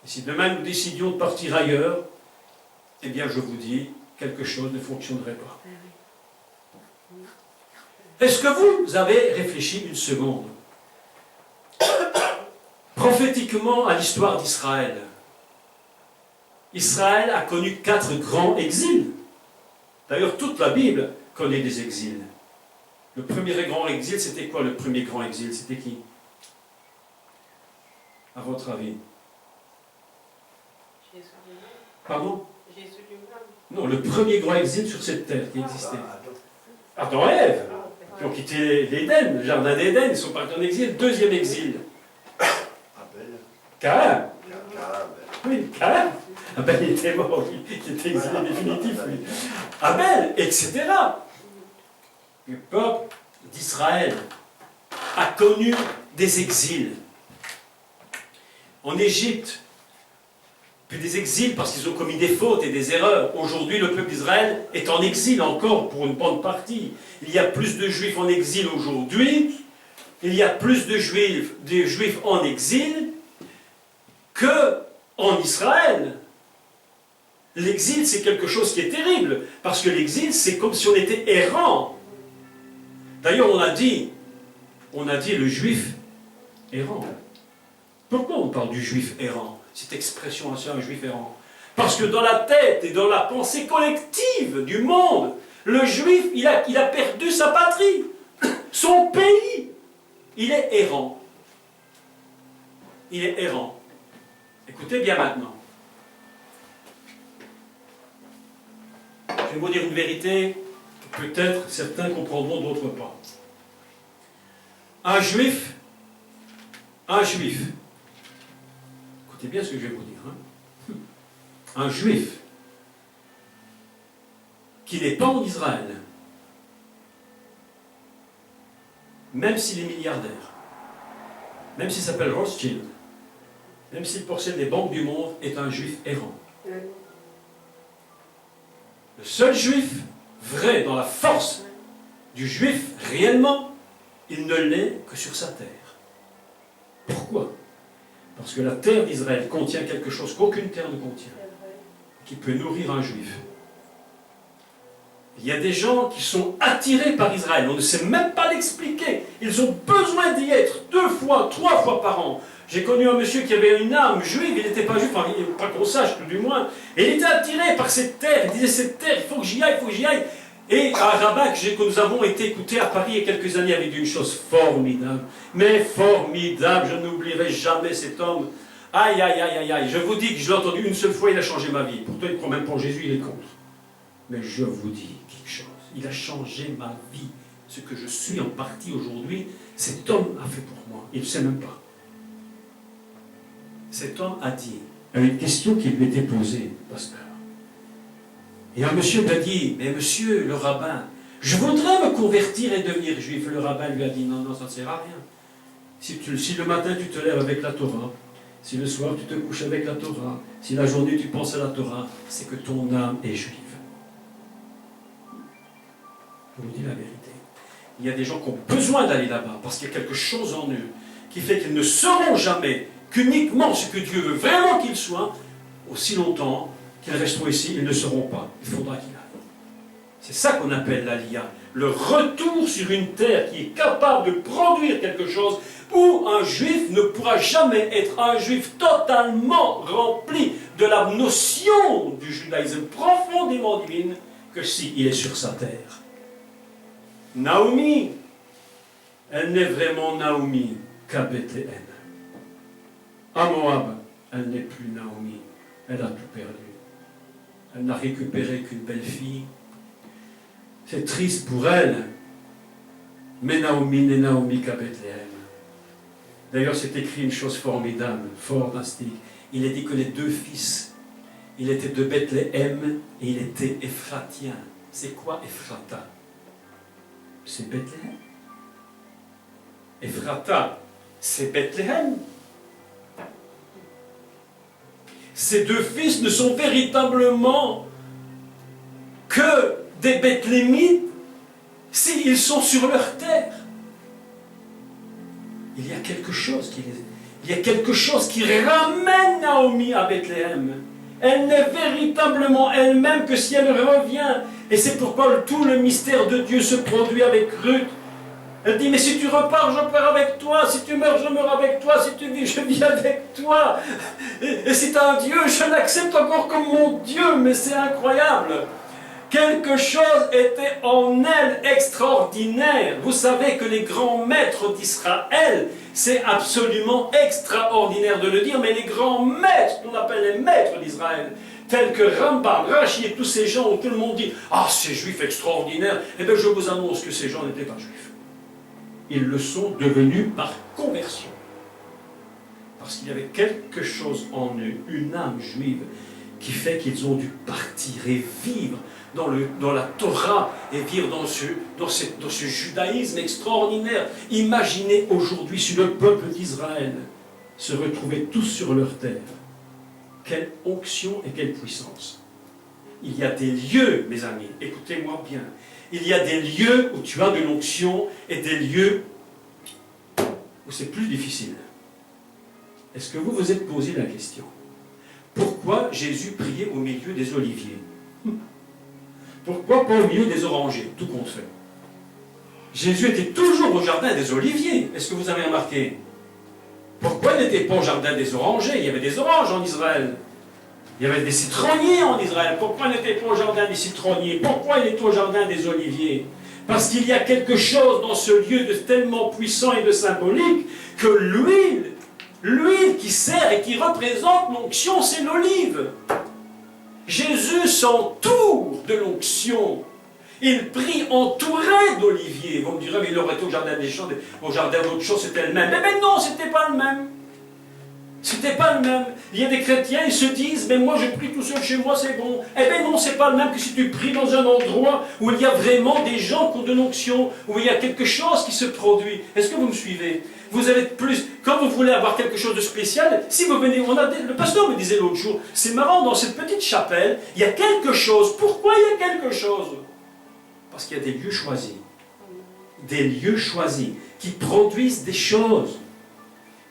Et si demain nous décidions de partir ailleurs, eh bien, je vous dis, quelque chose ne fonctionnerait pas. Est-ce que vous avez réfléchi une seconde prophétiquement à l'histoire d'Israël? Israël a connu 4 grands exils. D'ailleurs, toute la Bible connaît des exils. Le premier grand exil, c'était quoi le premier grand exil? C'était qui? À votre avis? Jésus lui-même. Pardon? Jésus lui-même. Non, le premier grand exil sur cette terre qui existait. Adam et Ève, qui ont quitté l'Éden, le jardin d'Éden, ils sont partis en exil. Deuxième exil. Abel. Caïn. Abel. Oui, Caïn. Abel il était mort, il était exilé définitif. Oui. Abel, etc. Le peuple d'Israël a connu des exils. En Égypte, puis des exils parce qu'ils ont commis des fautes et des erreurs. Aujourd'hui, le peuple d'Israël est en exil encore pour une bonne partie. Il y a plus de Juifs en exil aujourd'hui, il y a plus de Juifs en exil qu'en Israël. L'exil, c'est quelque chose qui est terrible, parce que l'exil, c'est comme si on était errant. D'ailleurs, on a dit le juif errant. Pourquoi on parle du juif errant? Cette expression, c'est un juif errant. Parce que dans la tête et dans la pensée collective du monde, le juif, il a perdu sa patrie, son pays. Il est errant. Il est errant. Écoutez bien maintenant. Je vais vous dire une vérité, peut-être certains comprendront, d'autres pas. Un juif, écoutez bien ce que je vais vous dire, hein. Un juif qui n'est pas en Israël, même s'il est milliardaire, même s'il s'appelle Rothschild, même s'il possède les banques du monde, est un juif errant. Le seul juif, vrai dans la force du juif, réellement, il ne l'est que sur sa terre. Pourquoi? Parce que la terre d'Israël contient quelque chose qu'aucune terre ne contient, qui peut nourrir un juif. Il y a des gens qui sont attirés par Israël, on ne sait même pas l'expliquer. Ils ont besoin d'y être 2 fois, 3 fois par an. J'ai connu un monsieur qui avait une âme juive, il n'était pas juif, enfin, pas qu'on sache tout du moins, et il était attiré par cette terre, il disait cette terre, il faut que j'y aille, il faut que j'y aille. Et un rabbin que nous avons été écouter à Paris il y a quelques années avait dit une chose formidable, mais formidable, je n'oublierai jamais cet homme. Aïe, aïe, aïe, aïe, aïe, je vous dis que je l'ai entendu une seule fois, il a changé ma vie. Pourtant il ne prend même pas Jésus, il est contre. Mais je vous dis quelque chose, il a changé ma vie. Ce que je suis en partie aujourd'hui, cet homme a fait pour moi, il ne sait même pas. Cet homme a dit, à une question qui lui était posée, pasteur. Et un monsieur lui a dit, mais monsieur le rabbin, je voudrais me convertir et devenir juif. Le rabbin lui a dit, non, non, ça ne sert à rien. Si le matin tu te lèves avec la Torah, si le soir tu te couches avec la Torah, si la journée tu penses à la Torah, c'est que ton âme est juive. Je vous dis la vérité. Il y a des gens qui ont besoin d'aller là-bas, parce qu'il y a quelque chose en eux qui fait qu'ils ne seront jamais qu'uniquement ce que Dieu veut vraiment qu'ils soient, aussi longtemps qu'ils resteront ici, ils ne seront pas. Il faudra qu'ils aillent. C'est ça qu'on appelle l'Aliyah. Le retour sur une terre qui est capable de produire quelque chose où un juif ne pourra jamais être un juif totalement rempli de la notion du judaïsme profondément divine que s'il est sur sa terre. Naomi, elle n'est vraiment Naomi qu'à Bethléem. À Moab, elle n'est plus Naomi. Elle a tout perdu. Elle n'a récupéré qu'une belle fille. C'est triste pour elle. Mais Naomi n'est Naomi qu'à Bethléem. D'ailleurs, c'est écrit une chose formidable, fantastique. Il est dit que les 2 fils, il était de Bethléem et il était Ephratien. C'est quoi Ephrata? C'est Bethléem. Ephrata, c'est Bethléem. Ces 2 fils ne sont véritablement que des Bethlémites s'ils sont sur leur terre. Il y a quelque chose qui ramène Naomi à Bethléem. Elle n'est véritablement elle-même que si elle revient. Et c'est pourquoi tout le mystère de Dieu se produit avec Ruth. Elle dit, mais si tu repars, je pars avec toi. Si tu meurs, je meurs avec toi. Si tu vis, je vis avec toi. Et si tu as un Dieu, je l'accepte encore comme mon Dieu. Mais c'est incroyable. Quelque chose était en elle extraordinaire. Vous savez que les grands maîtres d'Israël, c'est absolument extraordinaire de le dire, mais les grands maîtres, qu'on appelle les maîtres d'Israël, tels que Rambam, Rashi et tous ces gens où tout le monde dit « Ah, ces juifs extraordinaires », eh bien je vous annonce que ces gens n'étaient pas juifs. Ils le sont devenus par conversion. Parce qu'il y avait quelque chose en eux, une âme juive, qui fait qu'ils ont dû partir et vivre dans la Torah et vivre dans ce judaïsme extraordinaire. Imaginez aujourd'hui si le peuple d'Israël se retrouvait tous sur leur terre. quelle onction et quelle puissance. Il y a des lieux, mes amis, écoutez-moi bien, il y a des lieux où tu as de l'onction et des lieux où c'est plus difficile. Est-ce que vous vous êtes posé la question? Pourquoi Jésus priait au milieu des oliviers? Pourquoi pas au milieu des orangers, tout compte fait? Jésus était toujours au jardin des oliviers. Est-ce que vous avez remarqué? Pourquoi il n'était pas au jardin des orangers? Il y avait des oranges en Israël. Il y avait des citronniers en Israël. Pourquoi il n'était pas au jardin des citronniers? Pourquoi il est au jardin des oliviers? Parce qu'il y a quelque chose dans ce lieu de tellement puissant et de symbolique que l'huile qui sert et qui représente l'onction, c'est l'olive. Jésus s'entoure de l'onction. Il prie entouré d'oliviers. Vous me direz, mais il aurait été au jardin des champs, au jardin d'autres choses, c'était le même. Mais non, c'était pas le même. C'était pas le même. Il y a des chrétiens, ils se disent, mais moi je prie tout seul chez moi, c'est bon. Eh bien non, c'est pas le même que si tu pries dans un endroit où il y a vraiment des gens qui ont de l'onction, où il y a quelque chose qui se produit. Est-ce que vous me suivez? Vous avez plus, quand vous voulez avoir quelque chose de spécial, si vous venez, le pasteur me disait l'autre jour, c'est marrant, dans cette petite chapelle, il y a quelque chose. Pourquoi il y a quelque chose? Parce qu'il y a des lieux choisis. Des lieux choisis qui produisent des choses,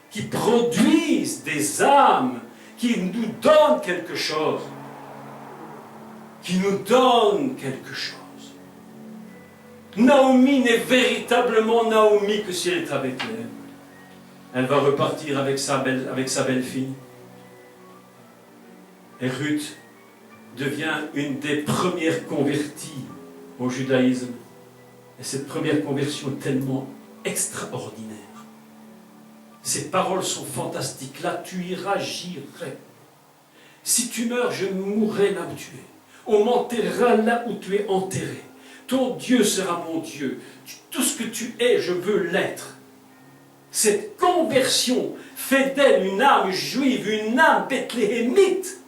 qui produisent des âmes, qui nous donnent quelque chose. Qui nous donnent quelque chose. Naomi n'est véritablement Naomi que si elle est avec elle. Elle va repartir avec sa belle-fille. Et Ruth devient une des premières converties au judaïsme. Et cette première conversion est tellement extraordinaire. Ces paroles sont fantastiques. Là, tu iras, j'irai. Si tu meurs, je mourrai là où tu es. On m'enterrera là où tu es enterré. Ton Dieu sera mon Dieu. Tout ce que tu es, je veux l'être. Cette conversion fait d'elle une âme juive, une âme bethléemite.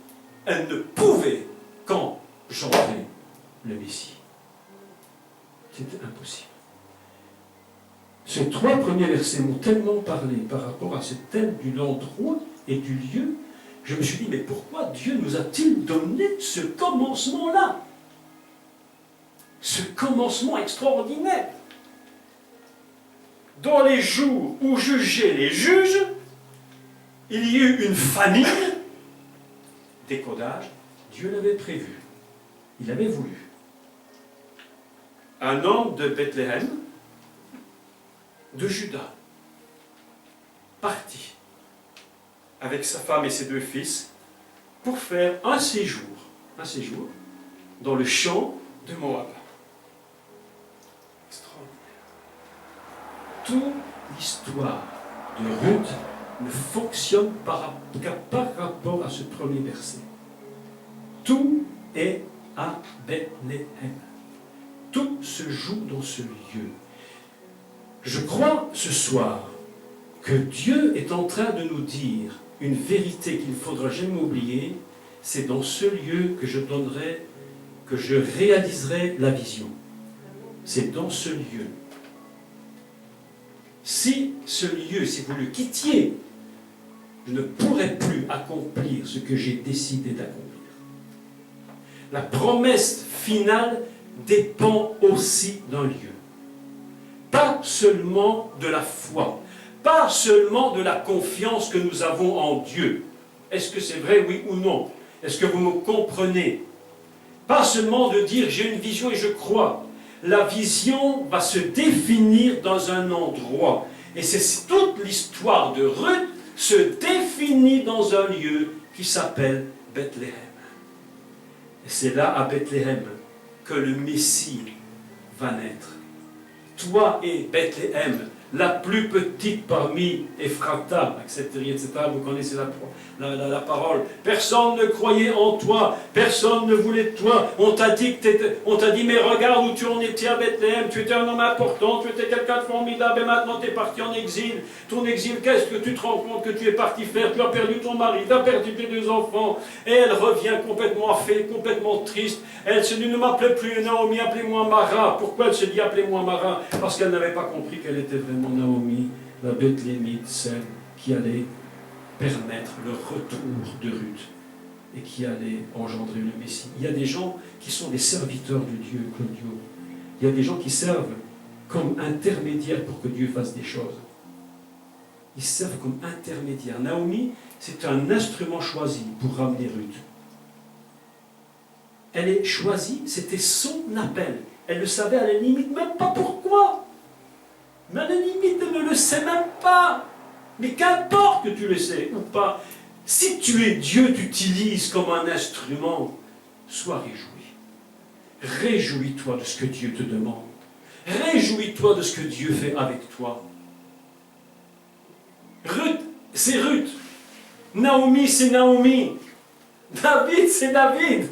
Elle ne pouvait qu'engendrer le Messie. C'était impossible. Ces 3 premiers versets m'ont tellement parlé par rapport à ce thème de l'endroit et du lieu. Je me suis dit, mais pourquoi Dieu nous a-t-il donné ce commencement-là? Ce commencement extraordinaire. Dans les jours où jugeaient les juges, il y eut une famine, décodage, Dieu l'avait prévu, il avait voulu. Un homme de Bethléem, de Juda, parti avec sa femme et ses 2 fils pour faire un séjour dans le champ de Moab. Toute l'histoire de Ruth ne fonctionne qu'à par rapport à ce premier verset. Tout est à Bethléem. Tout se joue dans ce lieu. Je crois ce soir que Dieu est en train de nous dire une vérité qu'il ne faudra jamais oublier. C'est dans ce lieu que je réaliserai la vision. C'est dans ce lieu. Si ce lieu, si vous le quittiez, je ne pourrais plus accomplir ce que j'ai décidé d'accomplir. La promesse finale dépend aussi d'un lieu. Pas seulement de la foi, pas seulement de la confiance que nous avons en Dieu. Est-ce que c'est vrai, oui ou non? Est-ce que vous me comprenez? Pas seulement de dire j'ai une vision et je crois. La vision va se définir dans un endroit. Et c'est toute l'histoire de Ruth se définit dans un lieu qui s'appelle Bethléem. Et c'est là, à Bethléem, que le Messie va naître. Toi et Bethléem, la plus petite parmi Ephrata, etc., vous connaissez la parole. Personne ne croyait en toi, personne ne voulait de toi. On t'a dit, mais regarde où tu en étais à Bethléem, tu étais un homme important, tu étais quelqu'un de formidable, et maintenant tu es parti en exil. Ton exil, qu'est-ce que tu te rends compte que tu es parti faire? Tu as perdu ton mari, tu as perdu tes 2 enfants, et elle revient complètement affaiblie, complètement triste. Elle se dit, ne m'appelez plus Naomi, appelez-moi Mara. Pourquoi elle se dit, appelez-moi Mara? Parce qu'elle n'avait pas compris qu'elle était vraiment Naomi, la Bethléemite, celle qui allait permettre le retour de Ruth. et qui allait engendrer le Messie. Il y a des gens qui sont des serviteurs de Dieu, Claudio. Il y a des gens qui servent comme intermédiaires pour que Dieu fasse des choses. Ils servent comme intermédiaires. Naomi, c'est un instrument choisi pour ramener Ruth. Elle est choisie, c'était son appel. Elle le savait à la limite même pas pourquoi. Mais à la limite, elle ne le sait même pas. Mais qu'importe que tu le sais ou pas, si tu es Dieu, t'utilises comme un instrument, sois réjoui. Réjouis-toi de ce que Dieu te demande. Réjouis-toi de ce que Dieu fait avec toi. Ruth, c'est Ruth. Naomi, c'est Naomi. David, c'est David.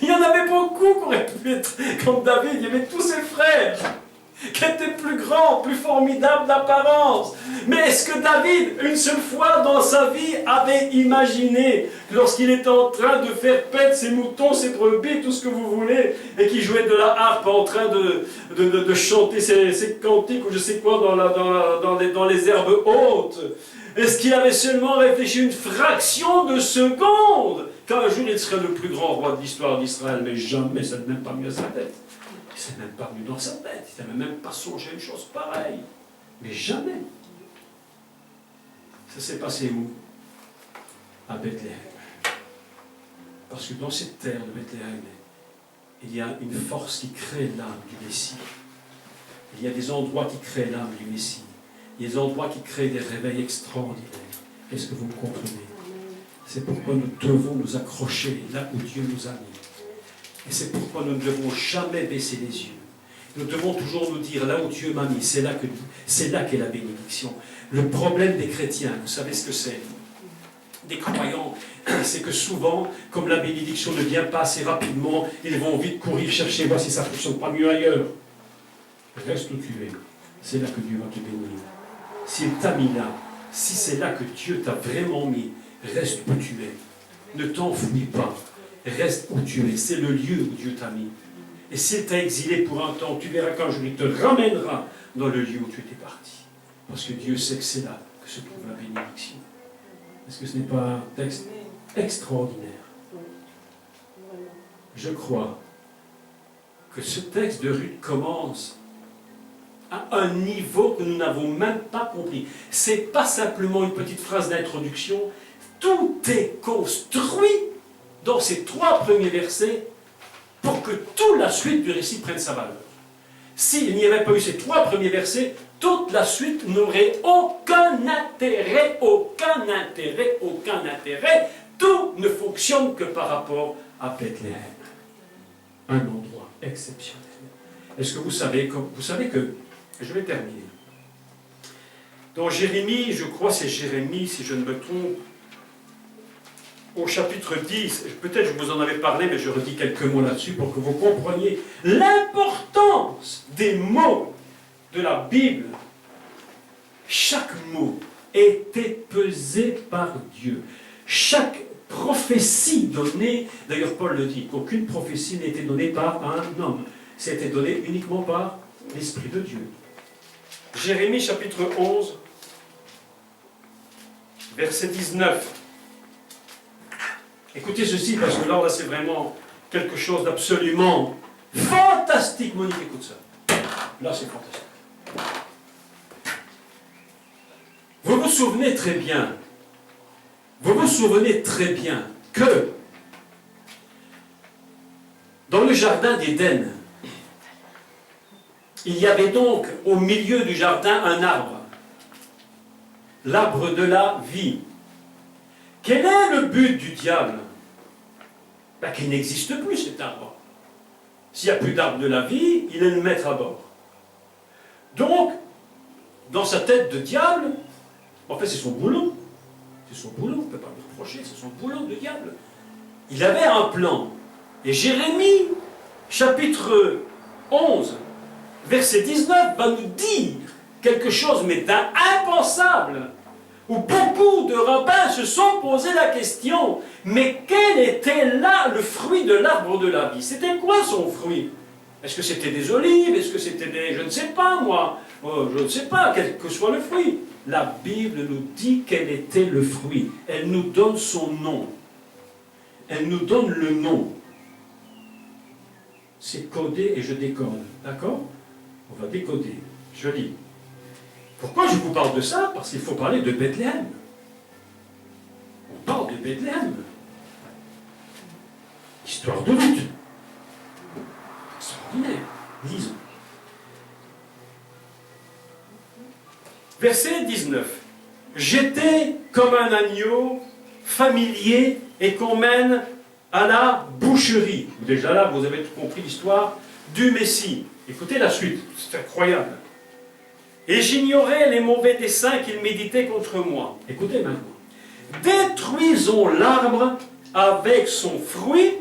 Il y en avait beaucoup qui auraient pu être comme David. Il y avait tous ses frères qui étaient plus grands, plus formidables d'apparence. Mais est-ce que David, une seule fois dans sa vie, avait imaginé, lorsqu'il était en train de faire paître ses moutons, ses brebis, tout ce que vous voulez, et qu'il jouait de la harpe en train de chanter ses cantiques ou je sais quoi dans les herbes hautes, est-ce qu'il avait seulement réfléchi une fraction de seconde qu'un jour il serait le plus grand roi de l'histoire d'Israël? Mais jamais, ça n'est même pas mis à sa tête. C'est même pas venu dans sa tête. Il n'avait même pas songé à une chose pareille. Mais jamais. Ça s'est passé où? À Bethléem. Parce que dans cette terre de Bethléem, il y a une force qui crée l'âme du Messie. Il y a des endroits qui créent l'âme du Messie. Il y a des endroits qui créent des réveils extraordinaires. Est-ce que vous me comprenez? C'est pourquoi nous devons nous accrocher là où Dieu nous a mis. Et c'est pourquoi nous ne devons jamais baisser les yeux. Nous devons toujours nous dire, là où Dieu m'a mis, c'est là qu'est la bénédiction. Le problème des chrétiens, vous savez ce que c'est? Des croyants, c'est que souvent, comme la bénédiction ne vient pas assez rapidement, ils vont vite courir chercher, voir si ça ne fonctionne pas mieux ailleurs. Reste où tu es. C'est là que Dieu va te bénir. S'il t'a mis là, si c'est là que Dieu t'a vraiment mis, reste où tu es. Ne t'enfuis pas. Reste où tu es, c'est le lieu où Dieu t'a mis. Et s'il t'a exilé pour un temps, tu verras qu'un jour il te ramènera dans le lieu où tu étais parti. Parce que Dieu sait que c'est là que se trouve la bénédiction. Est-ce que ce n'est pas un texte extraordinaire? Je crois que ce texte de Ruth commence à un niveau que nous n'avons même pas compris. Ce n'est pas simplement une petite phrase d'introduction. Tout est construit dans ces 3 premiers versets pour que toute la suite du récit prenne sa valeur. S'il n'y avait pas eu ces 3 premiers versets, toute la suite n'aurait aucun intérêt, aucun intérêt, aucun intérêt. Tout ne fonctionne que par rapport à Bethléem. Un endroit exceptionnel. Est-ce que vous savez que, je vais terminer, dans Jérémie, je crois c'est Jérémie, si je ne me trompe, au chapitre 10, peut-être je vous en avais parlé, mais je redis quelques mots là-dessus pour que vous compreniez l'importance des mots de la Bible. Chaque mot était pesé par Dieu. Chaque prophétie donnée, d'ailleurs Paul le dit, qu'aucune prophétie n'a été donnée par un homme. C'était donné uniquement par l'Esprit de Dieu. Jérémie chapitre 11, verset 19. Écoutez ceci, parce que là c'est vraiment quelque chose d'absolument fantastique. Monique, écoute ça. Là, c'est fantastique. Vous vous souvenez très bien que dans le jardin d'Éden, il y avait donc au milieu du jardin un arbre, l'arbre de la vie. Quel est le but du diable? Qu'il n'existe plus cet arbre. S'il n'y a plus d'arbre de la vie, il est le mettre à bord. Donc, dans sa tête de diable, en fait c'est son boulot. C'est son boulot, on ne peut pas lui reprocher, c'est son boulot de diable. Il avait un plan. Et Jérémie, chapitre 11, verset 19, va nous dire quelque chose, mais d'impensable, où beaucoup de rabbins se sont posé la question, mais quel était là le fruit de l'arbre de la vie? C'était quoi son fruit? Est-ce que c'était des olives? Est-ce que c'était des... je ne sais pas moi. Je ne sais pas, quel que soit le fruit. La Bible nous dit quel était le fruit. Elle nous donne son nom. elle nous donne le nom. C'est codé et je décode. D'accord? On va décoder. Je lis. Pourquoi je vous parle de ça? Parce qu'il faut parler de Bethléem. On parle de Bethléem. Histoire de lutte. Extraordinaire. Lisons. Verset 19. J'étais comme un agneau familier et qu'on mène à la boucherie. Déjà là, vous avez tout compris l'histoire du Messie. Écoutez la suite, c'est incroyable. Et j'ignorais les mauvais desseins qu'il méditait contre moi. Écoutez maintenant. Détruisons l'arbre avec son fruit,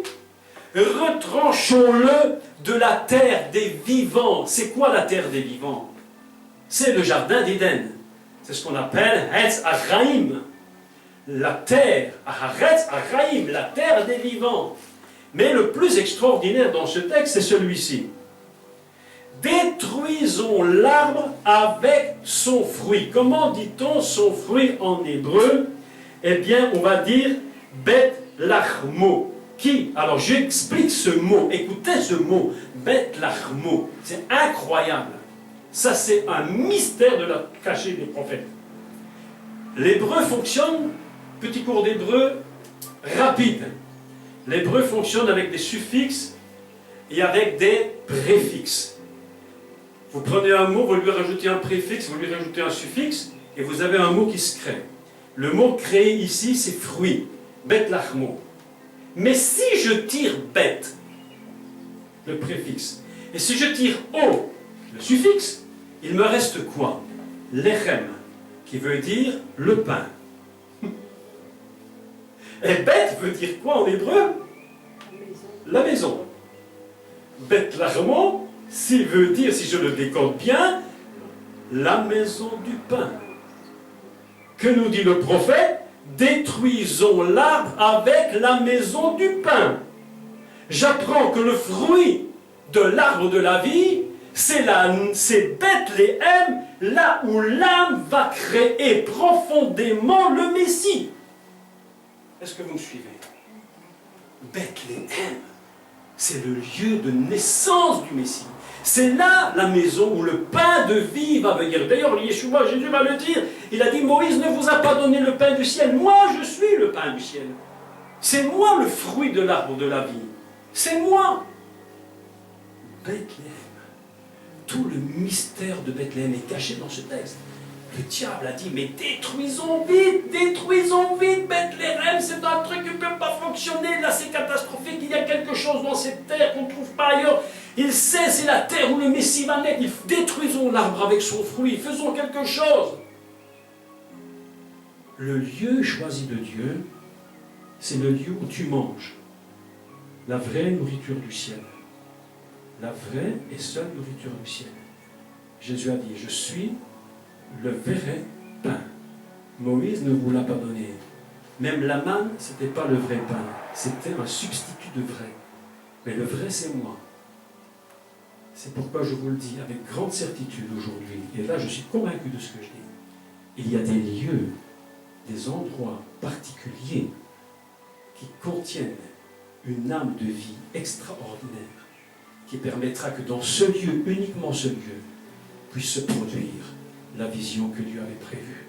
retranchons-le de la terre des vivants. C'est quoi la terre des vivants? C'est le jardin d'Éden. C'est ce qu'on appelle Hetz Achraïm. La terre, Aharetz Achraïm, la terre des vivants. Mais le plus extraordinaire dans ce texte, c'est celui-ci. Détruisons l'arbre avec son fruit. Comment dit-on son fruit en hébreu? Eh bien, on va dire Bet Lachmo. Qui? Alors, j'explique ce mot. Écoutez ce mot. Bet Lachmo. C'est incroyable. Ça, c'est un mystère de la cachée des prophètes. L'hébreu fonctionne, petit cours d'hébreu, rapide. L'hébreu fonctionne avec des suffixes et avec des préfixes. Vous prenez un mot, vous lui rajoutez un préfixe, vous lui rajoutez un suffixe, et vous avez un mot qui se crée. Le mot créé ici, c'est fruit. Bet lachmo. Mais si je tire bet, le préfixe, et si je tire o, le suffixe, il me reste quoi? Lechem, qui veut dire le pain. Et bet veut dire quoi en hébreu? La maison. Bet lachmo, s'il veut dire, si je le décode bien, la maison du pain. Que nous dit le prophète? Détruisons l'arbre avec la maison du pain. J'apprends que le fruit de l'arbre de la vie, c'est Bethléem, là où l'âme va créer profondément le Messie. Est-ce que vous me suivez? Bethléem, c'est le lieu de naissance du Messie. C'est là la maison où le pain de vie va venir. D'ailleurs, Yeshua, Jésus va le dire. Il a dit, Moïse ne vous a pas donné le pain du ciel. Moi, je suis le pain du ciel. C'est moi le fruit de l'arbre de la vie. C'est moi. Bethléem. Tout le mystère de Bethléem est caché dans ce texte. Le diable a dit, mais détruisons vite Bethléem, c'est un truc qui ne peut pas fonctionner, là c'est catastrophique, il y a quelque chose dans cette terre qu'on ne trouve pas ailleurs. Il sait, c'est la terre où le Messie va naître, détruisons l'arbre avec son fruit, faisons quelque chose. Le lieu choisi de Dieu, c'est le lieu où tu manges la vraie nourriture du ciel. La vraie et seule nourriture du ciel. Jésus a dit, je suis le vrai pain. Moïse ne vous l'a pas donné. Même la manne, ce n'était pas le vrai pain. C'était un substitut de vrai. Mais le vrai, c'est moi. C'est pourquoi je vous le dis avec grande certitude aujourd'hui. Et là, je suis convaincu de ce que je dis. Il y a des lieux, des endroits particuliers qui contiennent une âme de vie extraordinaire qui permettra que dans ce lieu, uniquement ce lieu, puisse se produire la vision que Dieu avait prévue.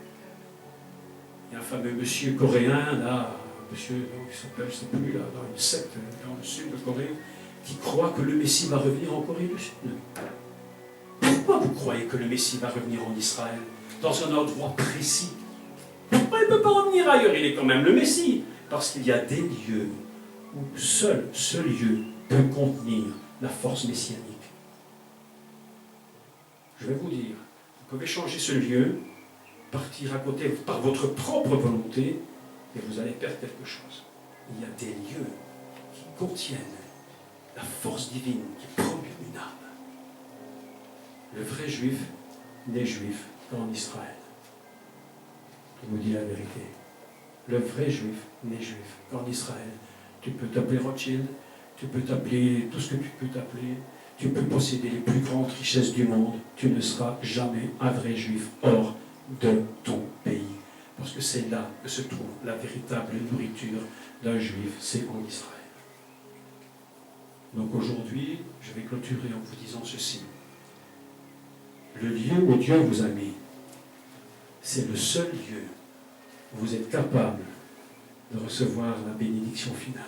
Il y a un fameux monsieur coréen, là, monsieur, il s'appelle, je ne sais plus, là, dans une secte dans le sud de Corée, qui croit que le Messie va revenir en Corée du Sud. Pourquoi vous croyez que le Messie va revenir en Israël, dans un endroit précis? Pourquoi il ne peut pas revenir ailleurs? Il est quand même le Messie. Parce qu'il y a des lieux où seul ce lieu peut contenir la force messianique. Je vais vous dire, vous pouvez changer ce lieu, partir à côté par votre propre volonté, et vous allez perdre quelque chose. Il y a des lieux qui contiennent la force divine qui produit une âme. Le vrai juif n'est juif qu'en Israël. Je vous dis la vérité. Le vrai juif n'est juif qu'en Israël. Tu peux t'appeler Rothschild, tu peux t'appeler tout ce que tu peux t'appeler, tu peux posséder les plus grandes richesses du monde, tu ne seras jamais un vrai juif hors de ton pays. Parce que c'est là que se trouve la véritable nourriture d'un juif, c'est en Israël. Donc aujourd'hui, je vais clôturer en vous disant ceci. Le lieu où Dieu vous a mis, c'est le seul lieu où vous êtes capable de recevoir la bénédiction finale.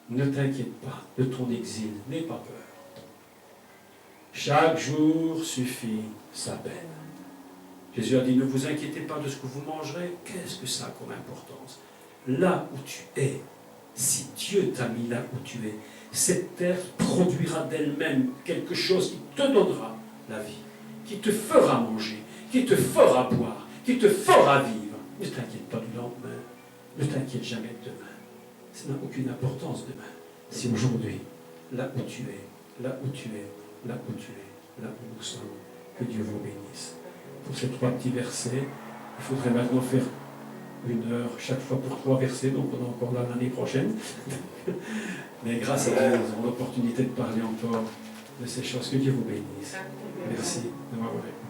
Ne t'inquiète pas de ton exil, n'aie pas peur. Chaque jour suffit sa peine. Jésus a dit, ne vous inquiétez pas de ce que vous mangerez. Qu'est-ce que ça a comme importance? Là où tu es, si Dieu t'a mis là où tu es, cette terre produira d'elle-même quelque chose qui te donnera la vie, qui te fera manger, qui te fera boire, qui te fera vivre. Ne t'inquiète pas du lendemain, ne t'inquiète jamais de demain. Ça n'a aucune importance demain. Si aujourd'hui, là où tu es, là où tu es, là où tu es, là où nous sommes, que Dieu vous bénisse. Pour ces 3 petits versets, il faudrait maintenant faire 1 heure chaque fois pour 3 versets, donc on est encore là l'année prochaine. Mais grâce à Dieu, nous avons l'opportunité de parler encore de ces choses. Que Dieu vous bénisse. Merci de m'avoir écouté.